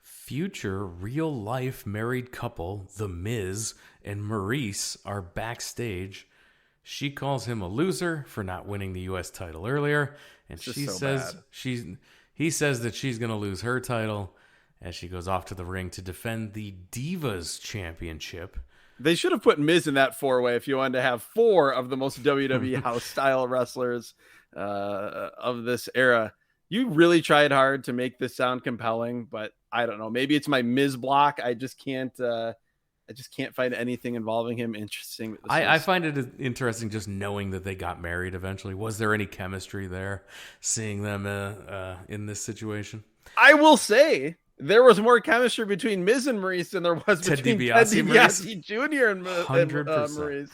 Future real-life married couple, The Miz and Maurice, are backstage. She calls him a loser for not winning the U.S. title earlier, and he says that she's going to lose her title as she goes off to the ring to defend the Divas Championship. They should have put Miz in that 4-way if you wanted to have 4 of the most WWE house-style wrestlers of this era. You really tried hard to make this sound compelling, but I don't know. Maybe it's my Miz block. I just can't find anything involving him interesting. I find it interesting just knowing that they got married eventually. Was there any chemistry there, seeing them in this situation? I will say there was more chemistry between Miz and Maurice than there was between Ted DiBiase Jr. and Maurice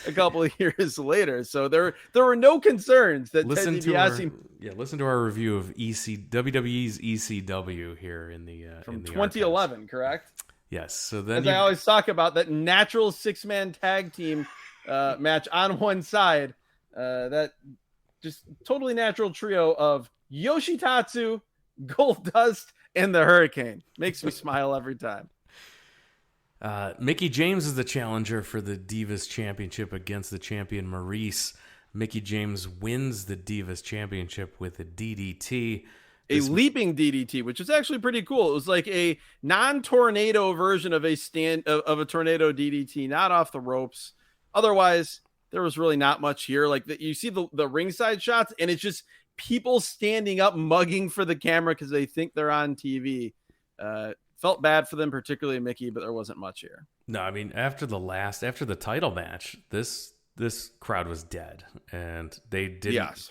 a couple of years later. So there were no concerns that Ted DiBiase... Listen to our review of WWE's ECW here in the from 2011, archives. Correct? Yes. So then I always talk about that natural 6-man tag team match on one side, that just totally natural trio of Yoshitatsu, Goldust and the Hurricane. Makes me smile every time. Mickie James is the challenger for the Divas Championship against the champion Maurice. Mickie James wins the Divas Championship with a DDT. A leaping DDT, which is actually pretty cool. It was like a non-tornado version of a tornado DDT, not off the ropes. Otherwise, there was really not much here. Like you see the ringside shots, and it's just people standing up, mugging for the camera because they think they're on TV. Felt bad for them, particularly Mickie, but there wasn't much here. No, I mean after the title match, this crowd was dead, and they didn't. Yes.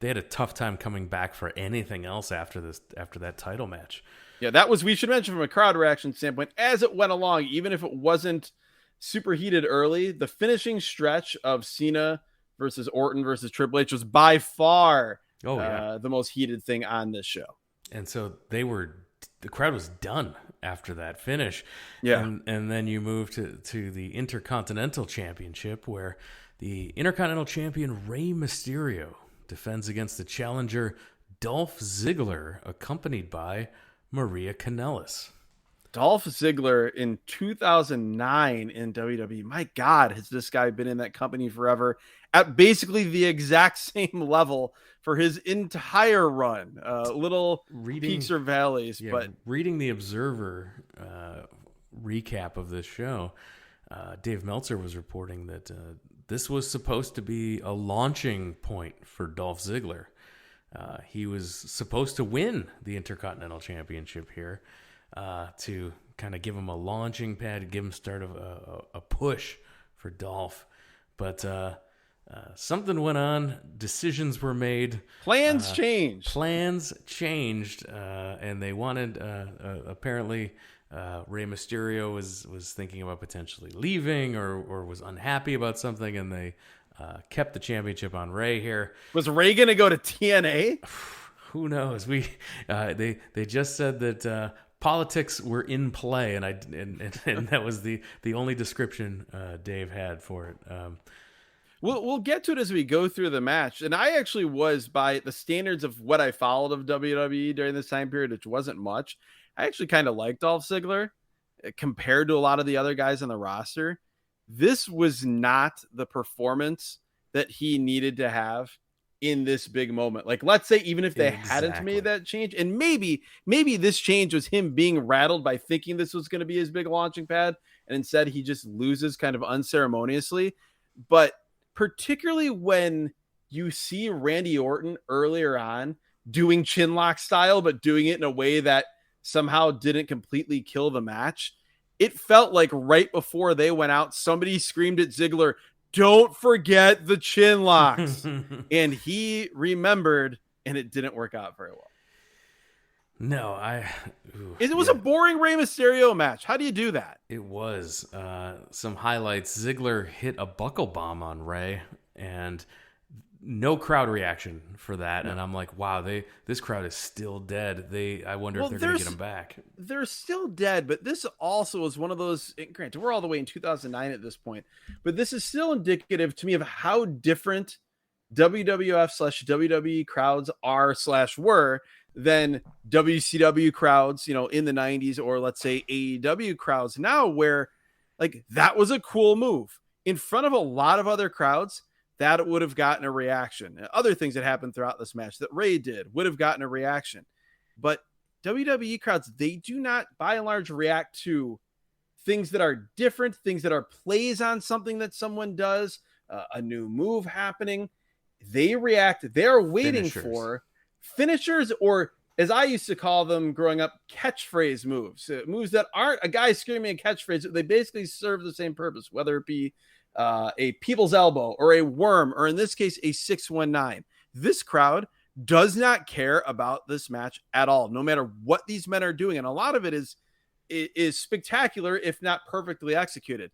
They had a tough time coming back for anything else after that title match. Yeah, we should mention from a crowd reaction standpoint, as it went along, even if it wasn't super heated early, the finishing stretch of Cena versus Orton versus Triple H was by far the most heated thing on this show. And so the crowd was done after that finish. Yeah. And then you move to the Intercontinental Championship, where the Intercontinental Champion Rey Mysterio defends against the challenger Dolph Ziggler, accompanied by Maria Kanellis. Dolph Ziggler in 2009 in WWE. My God, has this guy been in that company forever at basically the exact same level for his entire run. Little peaks or valleys. Yeah, but reading the Observer recap of this show, Dave Meltzer was reporting that this was supposed to be a launching point for Dolph Ziggler. He was supposed to win the Intercontinental Championship here to kind of give him a launching pad, give him start of a push for Dolph. But something went on. Decisions were made. Plans changed. And they wanted apparently Rey Mysterio was thinking about potentially leaving or was unhappy about something, and they kept the championship on Rey here. Was Rey going to go to TNA? Who knows? They just said that politics were in play, and that was the only description Dave had for it. We'll get to it as we go through the match. And I actually was, by the standards of what I followed of WWE during this time period, which wasn't much, I actually kind of liked Dolph Ziggler compared to a lot of the other guys on the roster. This was not the performance that he needed to have in this big moment. Like, let's say even if they hadn't made that change, and maybe this change was him being rattled by thinking this was going to be his big launching pad, and instead he just loses kind of unceremoniously. But particularly when you see Randy Orton earlier on doing chinlock style, but doing it in a way that somehow didn't completely kill the match, it felt like right before they went out, somebody screamed at Ziggler, "Don't forget the chin locks." And he remembered, and it didn't work out very well. No, it was a boring Rey Mysterio match. How do you do that? It was. Some highlights. Ziggler hit a buckle bomb on Rey, and no crowd reaction for that. No. And I'm like, wow, this crowd is still dead. I wonder if they're going to get them back. They're still dead, but this also is one of those, granted, we're all the way in 2009 at this point, but this is still indicative to me of how different WWF/WWE crowds are/were than WCW crowds, in the 90s, or let's say AEW crowds now, where like that was a cool move in front of a lot of other crowds. That would have gotten a reaction. Other things that happened throughout this match that Rey did would have gotten a reaction. But WWE crowds, they do not, by and large, react to things that are different, things that are plays on something that someone does, a new move happening. They react. They're waiting for finishers, or as I used to call them growing up, catchphrase moves. Moves that aren't a guy screaming a catchphrase. They basically serve the same purpose, whether it be a people's elbow or a worm, or in this case, a 619. This crowd does not care about this match at all, no matter what these men are doing. And a lot of it is spectacular, if not perfectly executed.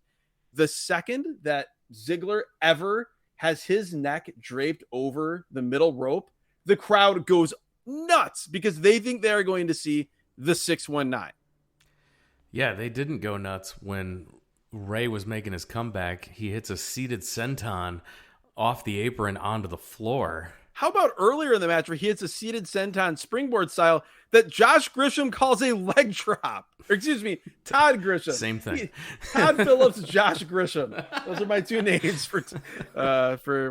The second that Ziggler ever has his neck draped over the middle rope, the crowd goes nuts because they think they're going to see the 619. Yeah, they didn't go nuts when Rey was making his comeback. He hits a seated senton off the apron onto the floor. How about earlier in the match where he hits a seated senton springboard style that Josh Grisham calls a leg drop? Or excuse me, Todd Grisham. Same thing. Todd Phillips, Josh Grisham. Those are my two names for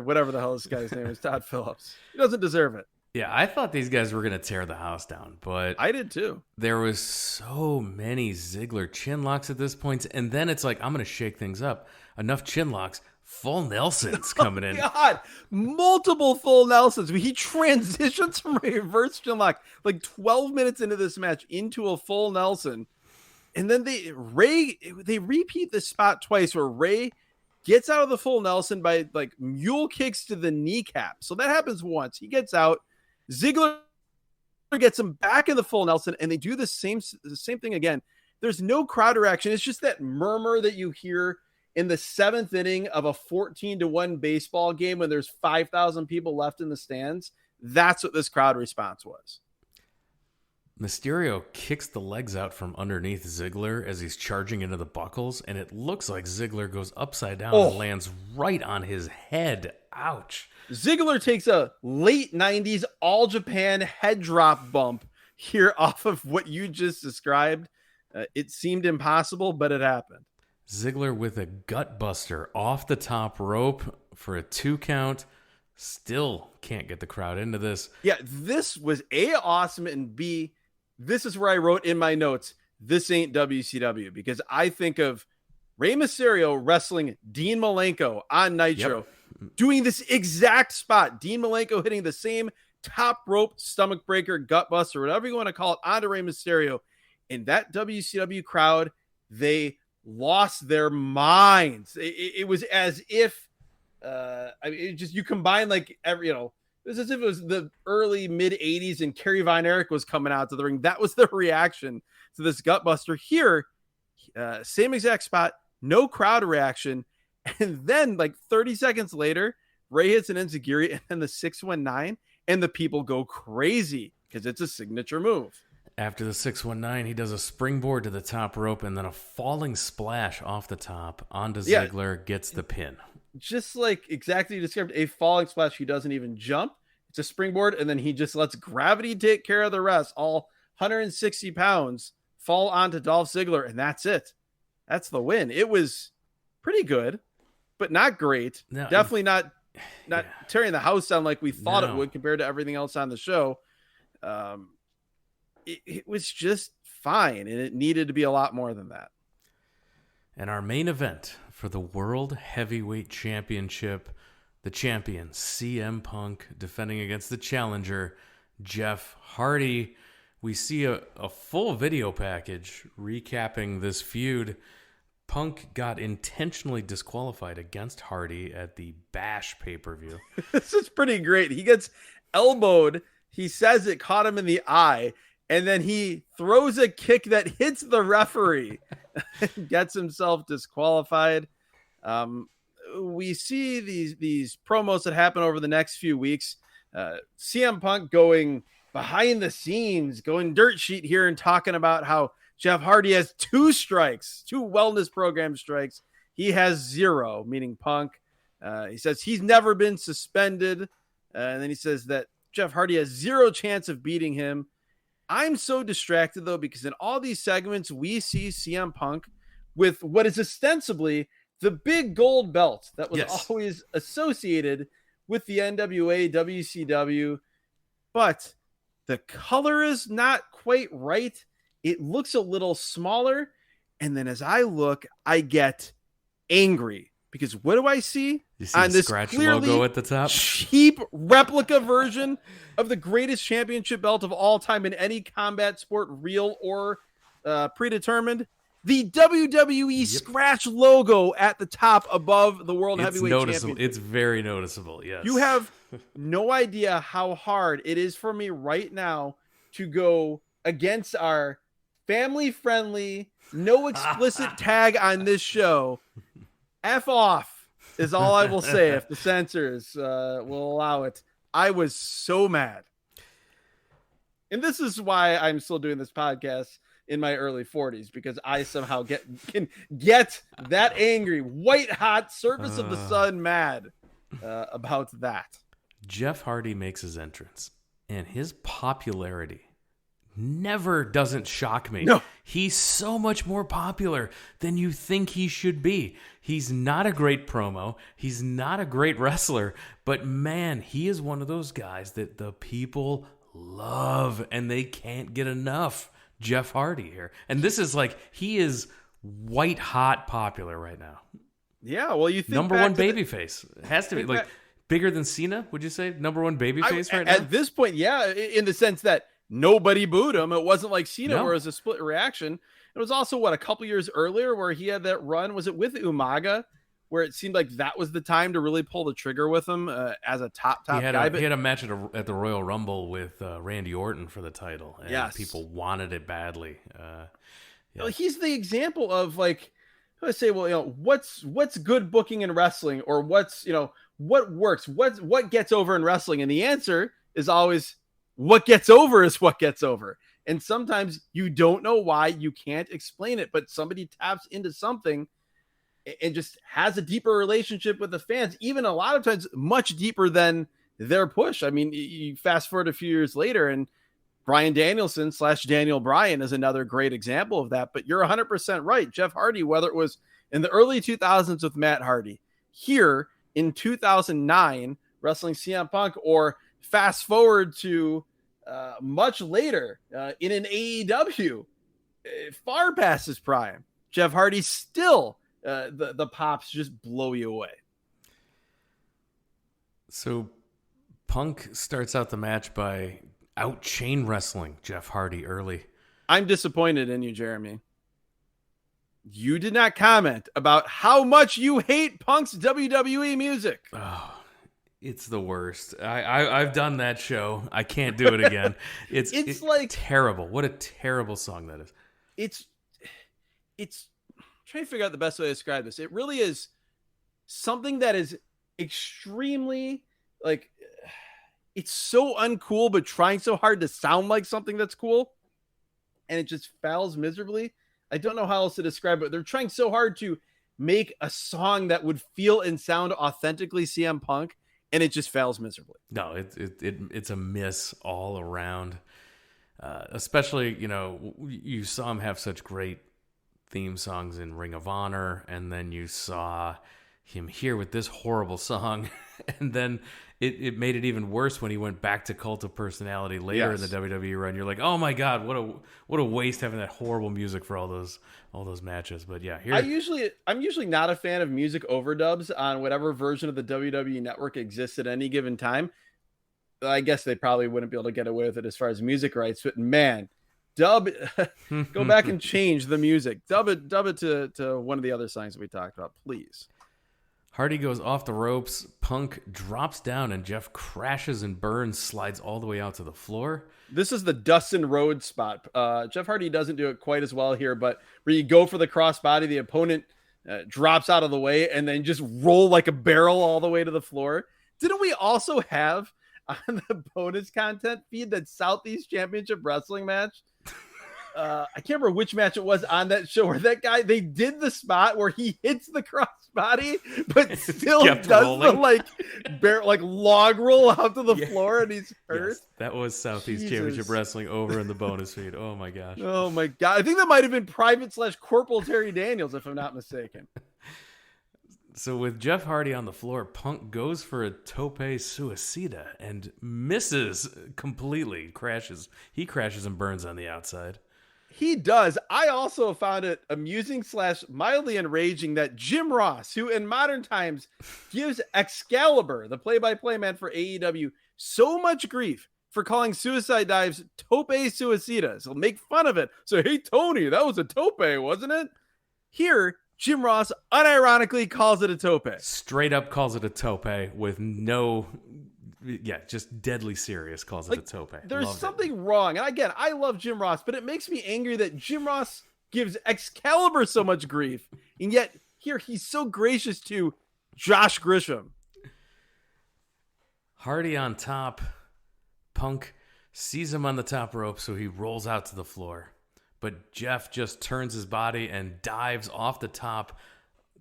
whatever the hell this guy's name is, Todd Phillips. He doesn't deserve it. Yeah, I thought these guys were going to tear the house down, but I did too. There was so many Ziggler chin locks at this point, and then it's like, I'm going to shake things up. Enough chin locks. Full Nelson's coming in. God, multiple full Nelsons. He transitions from a reverse chin lock like 12 minutes into this match into a full Nelson. And then they repeat this spot twice where Ray gets out of the full Nelson by like mule kicks to the kneecap. So that happens once. He gets out. Ziggler gets him back in the full Nelson, and they do the same thing again. There's no crowd reaction. It's just that murmur that you hear in the 7th inning of a 14-1 baseball game when there's 5,000 people left in the stands. That's what this crowd response was. Mysterio kicks the legs out from underneath Ziggler as he's charging into the buckles, and it looks like Ziggler goes upside down and lands right on his head. Ouch. Ziggler takes a late 90s All Japan head drop bump here off of what you just described. It seemed impossible, but it happened. Ziggler with a gut buster off the top rope for a 2 count. Still can't get the crowd into this. Yeah, this was A, awesome, and B, this is where I wrote in my notes, this ain't WCW, because I think of Rey Mysterio wrestling Dean Malenko on Nitro, doing this exact spot. Dean Malenko hitting the same top rope, stomach breaker, gut buster, whatever you want to call it, onto Rey Mysterio. And that WCW crowd, they lost their minds. It was as if, you combine like every, it was as if it was the early mid 80s and Kerry Von Erich was coming out to the ring. That was the reaction to this gutbuster here. Same exact spot, no crowd reaction. And then like 30 seconds later, Ray hits an enziguri and then the 619 and the people go crazy because it's a signature move. After the 619, he does a springboard to the top rope and then a falling splash off the top onto Ziggler, gets the pin. Just like exactly you described, a falling splash. He doesn't even jump. It's a springboard, and then he just lets gravity take care of the rest. All 160 pounds fall onto Dolph Ziggler, and that's it. That's the win. It was pretty good, but not great. No, definitely not tearing the house down like we thought it would compared to everything else on the show. It was just fine, and it needed to be a lot more than that. And our main event for the World Heavyweight Championship, the champion, CM Punk, defending against the challenger, Jeff Hardy. We see a full video package recapping this feud. Punk got intentionally disqualified against Hardy at the Bash pay-per-view. This is pretty great. He gets elbowed. He says it caught him in the eye. And then he throws a kick that hits the referee and gets himself disqualified. We see these promos that happen over the next few weeks. CM Punk going behind the scenes, going dirt sheet here and talking about how Jeff Hardy has 2 strikes, 2 wellness program strikes. He has 0, meaning Punk. He says he's never been suspended. And then he says that Jeff Hardy has 0 chance of beating him. I'm so distracted, though, because in all these segments, we see CM Punk with what is ostensibly the big gold belt that was always associated with the NWA, WCW. But the color is not quite right. It looks a little smaller. And then as I look, I get angry. Because what do I see? You see on this scratch logo at the top? Cheap replica version of the greatest championship belt of all time in any combat sport, real or predetermined. The WWE scratch logo at the top above the World Heavyweight Championship. It's very noticeable, yes. You have no idea how hard it is for me right now to go against our family-friendly, no explicit tag on this show. F off is all I will say if the censors will allow it. I was so mad. And this is why I'm still doing this podcast in my early 40s, because I somehow can get that angry, white hot, surface of the sun mad about that. Jeff Hardy makes his entrance, and his popularity never doesn't shock me. No. He's so much more popular than you think he should be. He's not a great promo. He's not a great wrestler. But man, he is one of those guys that the people love, and they can't get enough. Jeff Hardy here. And this is like, he is white hot popular right now. Yeah, well, you think number one babyface. It has to be like bigger than Cena, would you say? Number one babyface right now? At this point, yeah, in the sense that nobody booed him. It wasn't like Cena where it was a split reaction. It was also, a couple years earlier where he had that run. Was it with Umaga, where it seemed like that was the time to really pull the trigger with him as a top guy? He had a match at the Royal Rumble with Randy Orton for the title. And people wanted it badly. Well, he's the example of like, I say, well, what's good booking in wrestling, or what works, what gets over in wrestling? And the answer is always, what gets over is what gets over. And sometimes you don't know why, you can't explain it, but somebody taps into something and just has a deeper relationship with the fans, even a lot of times much deeper than their push. I mean, you fast forward a few years later, and Bryan Danielson / Daniel Bryan is another great example of that. But you're 100% right. Jeff Hardy, whether it was in the early 2000s with Matt Hardy, here in 2009 wrestling CM Punk, or fast forward to much later in an AEW, far past his prime, Jeff Hardy still, the pops just blow you away. So Punk starts out the match by out chain wrestling Jeff Hardy early. I'm disappointed in you, Jeremy. You did not comment about how much you hate Punk's WWE music. Oh, it's the worst. I've done that show. I can't do it again. It's like terrible. What a terrible song that is. It's I'm trying to figure out the best way to describe this. It really is something that is extremely like, it's so uncool, but trying so hard to sound like something that's cool, and it just fails miserably. I don't know how else to describe it. They're trying so hard to make a song that would feel and sound authentically CM Punk, and it just fails miserably. No, it's a miss all around. Especially, you saw him have such great theme songs in Ring of Honor, and then you saw him here with this horrible song, and then it made it even worse when he went back to Cult of Personality later in the WWE run. You're like, oh my God, what a waste having that horrible music for all those matches. But yeah, here I'm usually not a fan of music overdubs on whatever version of the WWE network exists at any given time. I guess they probably wouldn't be able to get away with it as far as music rights, but man, go back and change the music. Dub it to one of the other songs that we talked about, please. Hardy goes off the ropes. Punk drops down, and Jeff crashes and burns, slides all the way out to the floor. This is the Dustin Rhodes spot. Jeff Hardy doesn't do it quite as well here, but where you go for the crossbody, the opponent drops out of the way, and then just roll like a barrel all the way to the floor. Didn't we also have on the bonus content feed that Southeast Championship Wrestling match? I can't remember which match it was on that show where that guy, they did the spot where he hits the crossbody, but still does rolling. the log roll out to the floor, and he's hurt. Yes, that was Southeast Championship Wrestling over in the bonus feed. Oh my gosh. Oh my God. I think that might have been Private / Corporal Terry Daniels, if I'm not mistaken. So with Jeff Hardy on the floor, Punk goes for a tope suicida and misses completely. He crashes and burns on the outside. He does. I also found it amusing / mildly enraging that Jim Ross, who in modern times gives Excalibur, the play-by-play man for AEW, so much grief for calling suicide dives tope suicidas. He'll make fun of it. So, hey, Tony, that was a tope, wasn't it? Here, Jim Ross unironically calls it a tope. Straight up calls it a tope with no... Yeah, just deadly serious calls it a tope. There's something wrong. And again, I love Jim Ross, but it makes me angry that Jim Ross gives Excalibur so much grief. And yet here he's so gracious to Josh Grisham. Hardy on top. Punk sees him on the top rope, so he rolls out to the floor. But Jeff just turns his body and dives off the top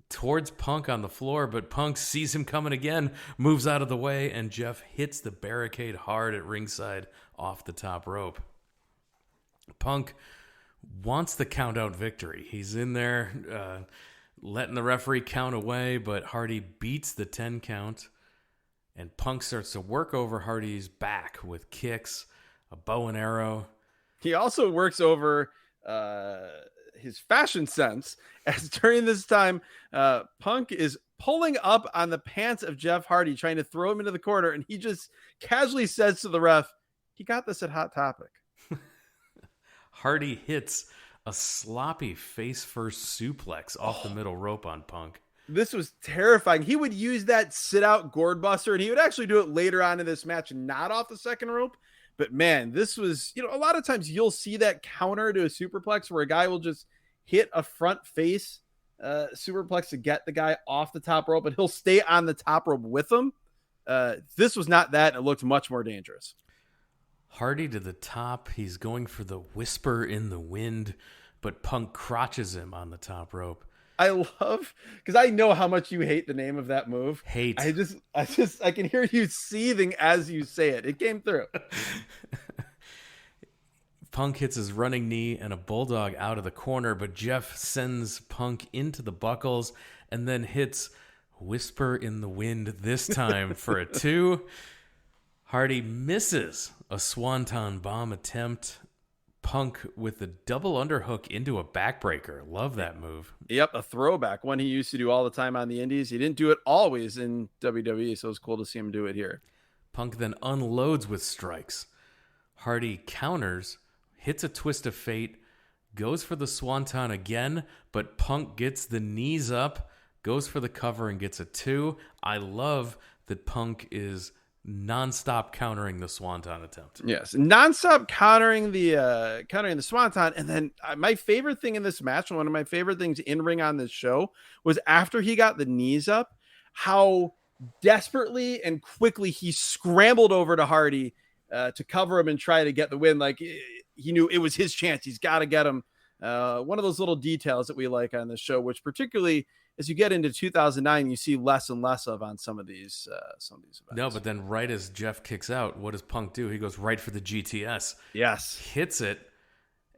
towards Punk on the floor, but Punk sees him coming again, moves out of the way, and Jeff hits the barricade hard at ringside off the top rope. Punk wants the count-out victory. He's in there letting the referee count away, but Hardy beats the 10 count, and Punk starts to work over Hardy's back with kicks, a bow and arrow. He also works over his fashion sense, as during this time, Punk is pulling up on the pants of Jeff Hardy, trying to throw him into the corner, and he just casually says to the ref, "He got this at Hot Topic." Hardy hits a sloppy face-first suplex off the middle rope on Punk. This was terrifying. He would use that sit-out gourd buster, and he would actually do it later on in this match, not off the second rope. But man, this was, a lot of times you'll see that counter to a superplex where a guy will just hit a front face superplex to get the guy off the top rope, and he'll stay on the top rope with him. This was not that, and it looked much more dangerous. Hardy to the top. He's going for the whisper in the wind, but Punk crotches him on the top rope. I love, because I know how much you hate the name of that move. Hate. I can hear you seething as you say it. It came through. Punk hits his running knee and a bulldog out of the corner, but Jeff sends Punk into the buckles and then hits whisper in the wind this time for a 2. Hardy misses a swanton bomb attempt. Punk with the double underhook into a backbreaker. Love that move. Yep, a throwback. One he used to do all the time on the indies. He didn't do it always in WWE, so it was cool to see him do it here. Punk then unloads with strikes. Hardy counters, hits a twist of fate, goes for the swanton again, but Punk gets the knees up, goes for the cover and gets a 2. I love that Punk is nonstop countering the swanton attempt. Yes, nonstop countering the swanton. And then my favorite thing in this match, one of my favorite things in ring on this show, was after he got the knees up, how desperately and quickly he scrambled over to Hardy to cover him and try to get the win. Like he knew it was his chance. He's got to get him. One of those little details that we like on this show, which particularly as you get into 2009, you see less and less of on some of these events. No, but then right as Jeff kicks out, what does Punk do? He goes right for the GTS. Yes. Hits it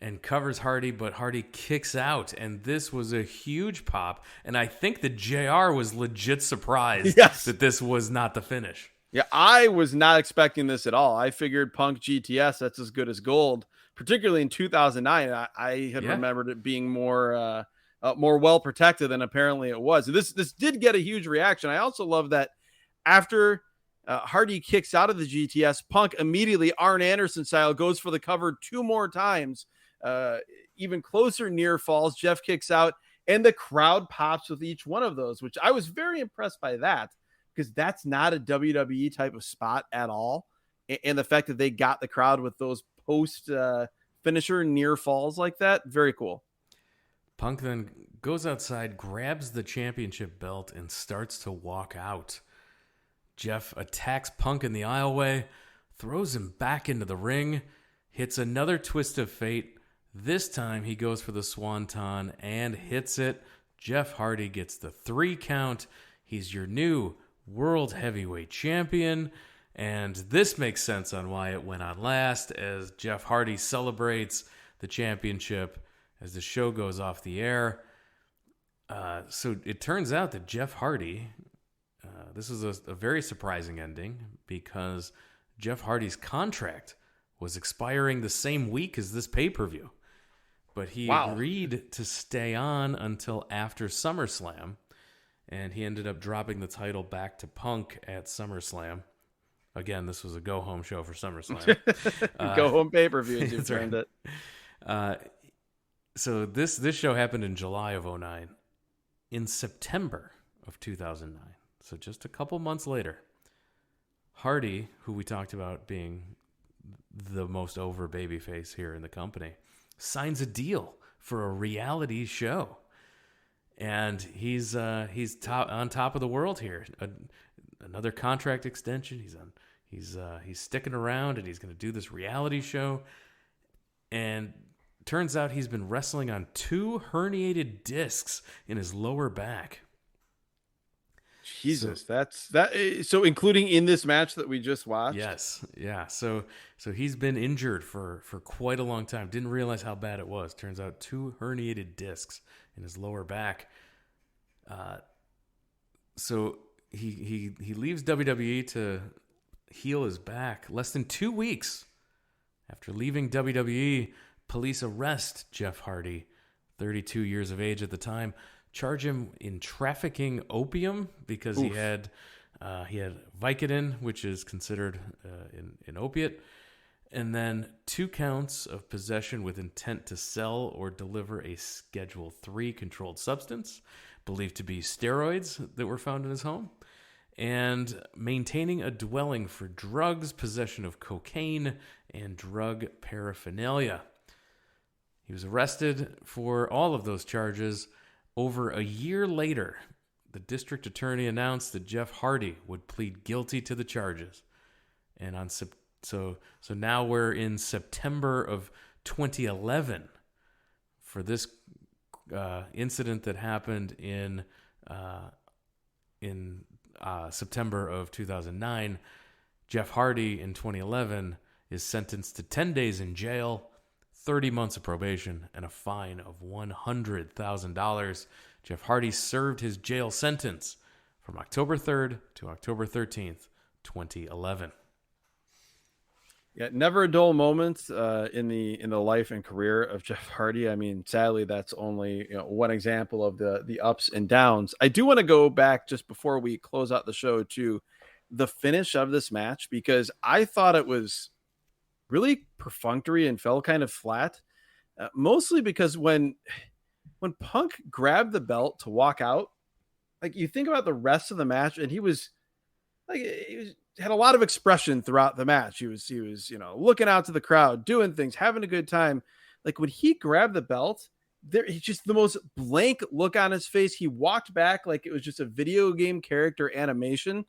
and covers Hardy, but Hardy kicks out. And this was a huge pop. And I think that JR was legit surprised that this was not the finish. Yeah, I was not expecting this at all. I figured Punk GTS, that's as good as gold, particularly in 2009. I had remembered it being more well protected than apparently it was. This did get a huge reaction. I also love that after Hardy kicks out of the GTS, Punk immediately Arn Anderson style goes for the cover 2 more times, even closer near falls. Jeff kicks out and the crowd pops with each one of those, which I was very impressed by that, because that's not a WWE type of spot at all. And the fact that they got the crowd with those post finisher near falls like that, very cool. Punk then goes outside, grabs the championship belt, and starts to walk out. Jeff attacks Punk in the aisleway, throws him back into the ring, hits another twist of fate. This time he goes for the swanton and hits it. Jeff Hardy gets the 3 count. He's your new World Heavyweight Champion. And this makes sense on why it went on last, as Jeff Hardy celebrates the championship as the show goes off the air. So it turns out that Jeff Hardy, this is a very surprising ending, because Jeff Hardy's contract was expiring the same week as this pay-per-view. But he agreed to stay on until after SummerSlam, and he ended up dropping the title back to Punk at SummerSlam. Again, this was a go-home show for SummerSlam. Go-home pay-per-view, as you termed it. So this show happened in July of 2009. In September of 2009, so just a couple months later, Hardy, who we talked about being the most over babyface here in the company, signs a deal for a reality show. And he's on top of the world here. Another contract extension. He's sticking around, and he's going to do this reality show. And turns out he's been wrestling on 2 herniated discs in his lower back. Jesus, that's that. So including in this match that we just watched. Yes, yeah. So he's been injured for quite a long time. Didn't realize how bad it was. Turns out 2 herniated discs in his lower back. So he leaves WWE to heal his back. Less than 2 weeks after leaving WWE, police arrest Jeff Hardy, 32 years of age at the time, charge him in trafficking opium because he had Vicodin, which is considered an opiate, and then 2 counts of possession with intent to sell or deliver a Schedule III controlled substance, believed to be steroids that were found in his home, and maintaining a dwelling for drugs, possession of cocaine, and drug paraphernalia. He was arrested for all of those charges. Over a year later, the district attorney announced that Jeff Hardy would plead guilty to the charges. And so now we're in September of 2011 for this incident that happened in September of 2009. Jeff Hardy in 2011 is sentenced to 10 days in jail, 30 months of probation, and a fine of $100,000. Jeff Hardy served his jail sentence from October 3rd to October 13th, 2011. Yeah, never a dull moment in the life and career of Jeff Hardy. I mean, sadly, that's only one example of the ups and downs. I do want to go back just before we close out the show to the finish of this match, because I thought it was really perfunctory and fell kind of flat, mostly because when Punk grabbed the belt to walk out, like, you think about the rest of the match, and he had a lot of expression throughout the match. He was looking out to the crowd, doing things, having a good time. Like, when he grabbed the belt, he's just the most blank look on his face. He walked back like it was just a video game character animation.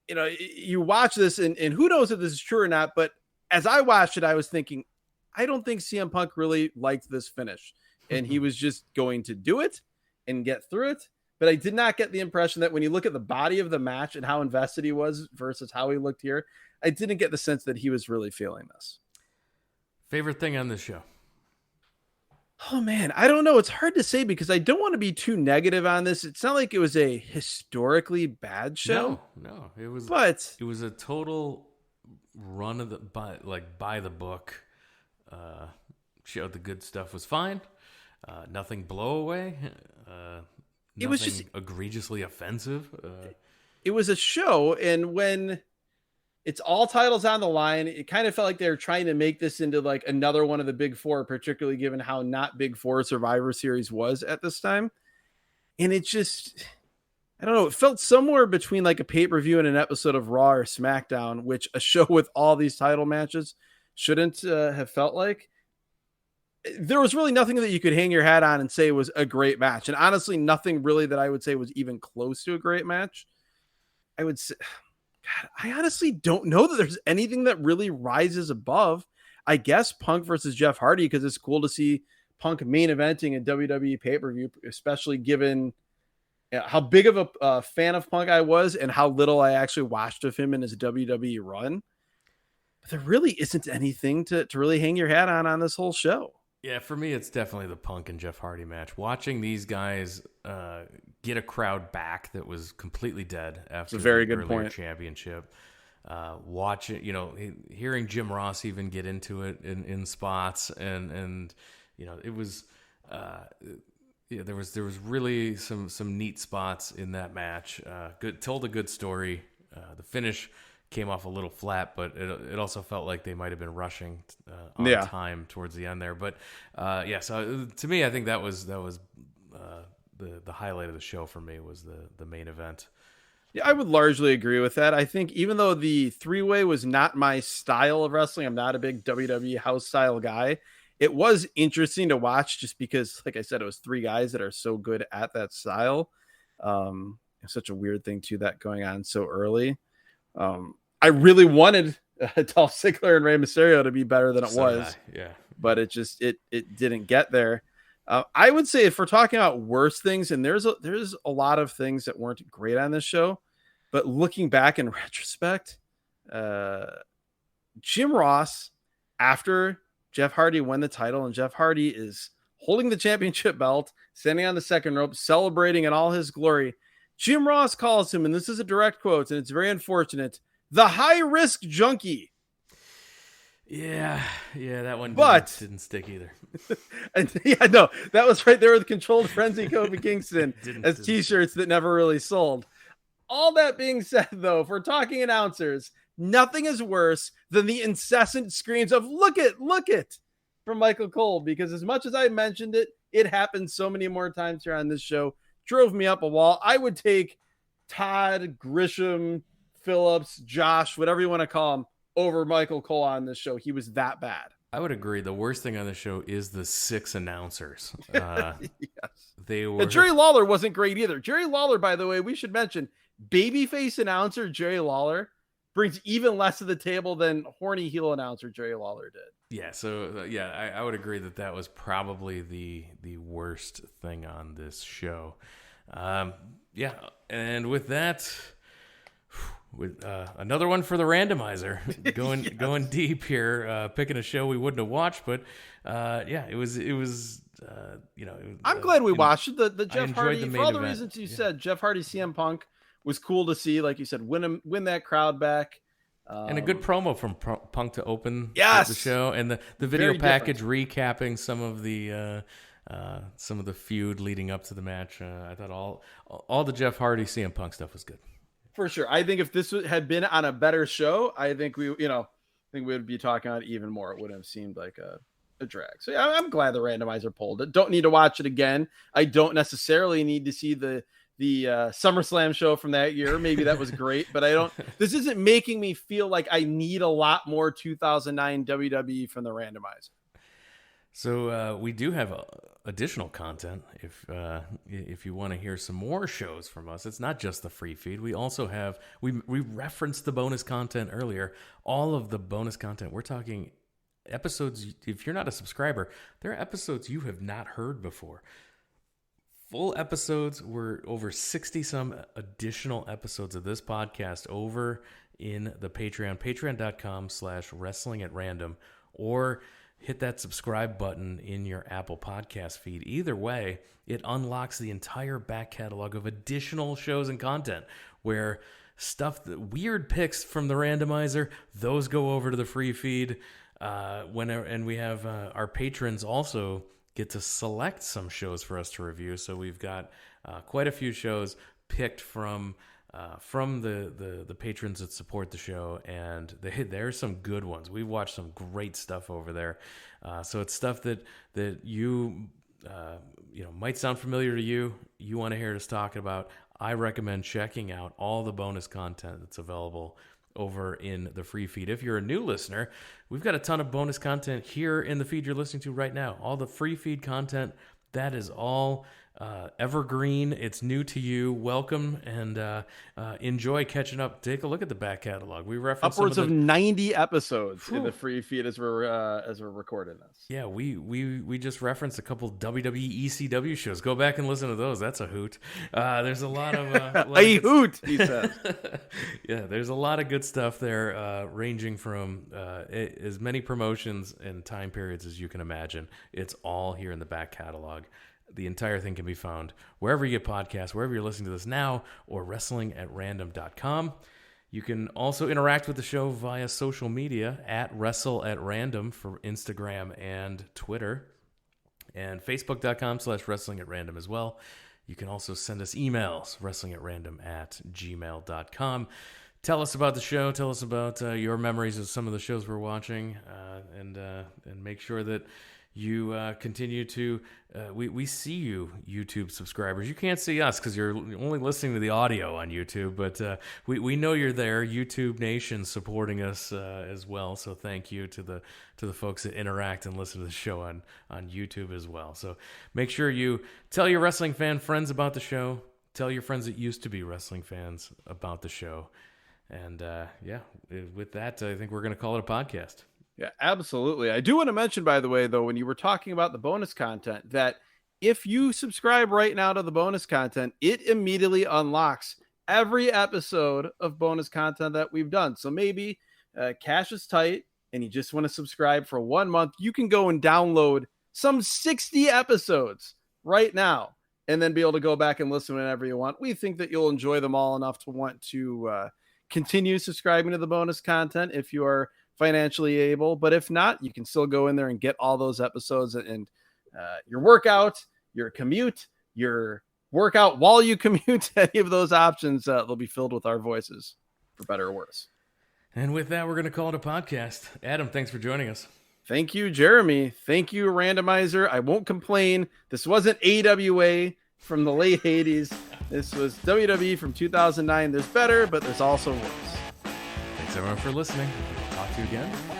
You watch this, and who knows if this is true or not, but as I watched it, I was thinking, I don't think CM Punk really liked this finish, and he was just going to do it and get through it. But I did not get the impression that when you look at the body of the match and how invested he was versus how he looked here, I didn't get the sense that he was really feeling this. Favorite thing on this show? Oh, man, I don't know. It's hard to say because I don't want to be too negative on this. It's not like it was a historically bad show. No, it was. But it was a total run of by the book. Showed the good stuff was fine. Nothing blow away. It was just egregiously offensive. It was a show, and when it's all titles on the line, it kind of felt like they were trying to make this into like another one of the big four, particularly given how not big four Survivor Series was at this time. And it just, I don't know, it felt somewhere between like a pay-per-view and an episode of Raw or SmackDown, which a show with all these title matches shouldn't have felt like. There was really nothing that you could hang your hat on and say was a great match. And honestly, nothing really that I would say was even close to a great match. I would say, God, I honestly don't know that there's anything that really rises above, I guess, Punk versus Jeff Hardy, because it's cool to see Punk main eventing a WWE pay-per-view, especially given how big of a fan of Punk I was and how little I actually watched of him in his WWE run. But there really isn't anything to really hang your hat on this whole show. Yeah, for me, it's definitely the Punk and Jeff Hardy match. Watching these guys get a crowd back that was completely dead after a very the good earlier point. championship. Watching, hearing Jim Ross even get into it in spots, and it was, there was really some neat spots in that match. Told a good story. The finish came off a little flat, but it also felt like they might have been rushing on time towards the end there. But so to me, I think that was the highlight of the show for me was the main event. Yeah, I would largely agree with that. I think even though the three-way was not my style of wrestling, I'm not a big WWE house style guy. It was interesting to watch just because, like I said, it was three guys that are so good at that style. It's such a weird thing too, that going on so early. I really wanted Dolph Ziggler and Rey Mysterio to be better than it was. Yeah, but it didn't get there. I would say if we're talking about worse things, and there's a lot of things that weren't great on this show, but looking back in retrospect, Jim Ross, after Jeff Hardy won the title, and Jeff Hardy is holding the championship belt, standing on the second rope, celebrating in all his glory. Jim Ross calls him, and this is a direct quote, and it's very unfortunate, the high risk junkie. Yeah, that one didn't stick either. And no, that was right there with Controlled Frenzy, Kofi Kingston as t-shirts that never really sold. All that being said, though, if we're talking announcers, nothing is worse than the incessant screams of look it from Michael Cole, because as much as I mentioned it, it happened so many more times here on this show, drove me up a wall. I would take Todd, Grisham, Phillips, Josh, whatever you want to call him, over Michael Cole on this show. He was that bad. I would agree. The worst thing on the show is the 6 announcers. Yes. They were. Jerry Lawler wasn't great either. Jerry Lawler, by the way, we should mention, babyface announcer Jerry Lawler brings even less to the table than horny heel announcer Jerry Lawler did. Yeah, so I would agree that was probably the worst thing on this show. And with that, with another one for the randomizer, going deep here, picking a show we wouldn't have watched, but it was. I'm glad we watched it. The Jeff Hardy, for all the reasons you said, Jeff Hardy CM Punk was cool to see. Like you said, win that crowd back. And a good promo from Punk to open the show, and the video Very package different. recapping some of the feud leading up to the match. I thought all the Jeff Hardy CM Punk stuff was good. For sure. I think if this had been on a better show, I think we would be talking about it even more. It wouldn't have seemed like a drag. So yeah, I'm glad the randomizer pulled it. Don't need to watch it again. I don't necessarily need to see the SummerSlam show from that year. Maybe that was great, but this isn't making me feel like I need a lot more 2009 WWE from the randomizer. So we do have additional content. If you want to hear some more shows from us, it's not just the free feed. We also have we referenced the bonus content earlier. All of the bonus content, we're talking episodes. If you're not a subscriber, there are episodes you have not heard before. Full episodes. Were over 60 some additional episodes of this podcast over in the patreon.com/wrestlingatrandom, or hit that subscribe button in your Apple Podcast feed. Either way, it unlocks the entire back catalog of additional shows and content where weird picks from the randomizer, those go over to the free feed. And we have our patrons also get to select some shows for us to review. So we've got quite a few shows picked from the patrons that support the show, and there's some good ones. We've watched some great stuff over there. So it's stuff that you might sound familiar to you. You want to hear us talking about. I recommend checking out all the bonus content that's available over in the free feed. If you're a new listener, we've got a ton of bonus content here in the feed you're listening to right now. All the free feed content, that is all evergreen. It's new to you. Welcome, and enjoy catching up. Take a look at the back catalog. We referenced upwards of 90 episodes in the free feed as we're recording this. Yeah, we just referenced a couple WWE ECW shows. Go back and listen to those. That's a hoot. There's a lot of a hoot, he says. Yeah, there's a lot of good stuff there, ranging from as many promotions and time periods as you can imagine. It's all here in the back catalog. The entire thing can be found wherever you get podcasts, wherever you're listening to this now, or wrestlingatrandom.com. You can also interact with the show via social media at WrestleAtRandom for Instagram and Twitter, and Facebook.com/WrestlingAtRandom as well. You can also send us emails, wrestlingatrandom@gmail.com. Tell us about the show. Tell us about your memories of some of the shows we're watching, and make sure that you continue to, we see you, YouTube subscribers. You can't see us because you're only listening to the audio on YouTube, but we know you're there. YouTube Nation supporting us as well. So thank you to the folks that interact and listen to the show on YouTube as well. So make sure you tell your wrestling fan friends about the show. Tell your friends that used to be wrestling fans about the show. And with that, I think we're going to call it a podcast. Yeah, absolutely. I do want to mention, by the way, though, when you were talking about the bonus content, that if you subscribe right now to the bonus content, it immediately unlocks every episode of bonus content that we've done. So maybe cash is tight and you just want to subscribe for 1 month, you can go and download some 60 episodes right now and then be able to go back and listen whenever you want. We think that you'll enjoy them all enough to want to continue subscribing to the bonus content if you are financially able. But if not, you can still go in there and get all those episodes, and your workout, your commute, your workout while you commute, any of those options, they'll be filled with our voices, for better or worse. And with that, we're going to call it a podcast. Adam, thanks for joining us. Thank you, Jeremy. Thank you, Randomizer. I won't complain. This wasn't AWA from the late 80s. This was WWE from 2009. There's better, but there's also worse. Thanks, everyone, for listening. Talk to you again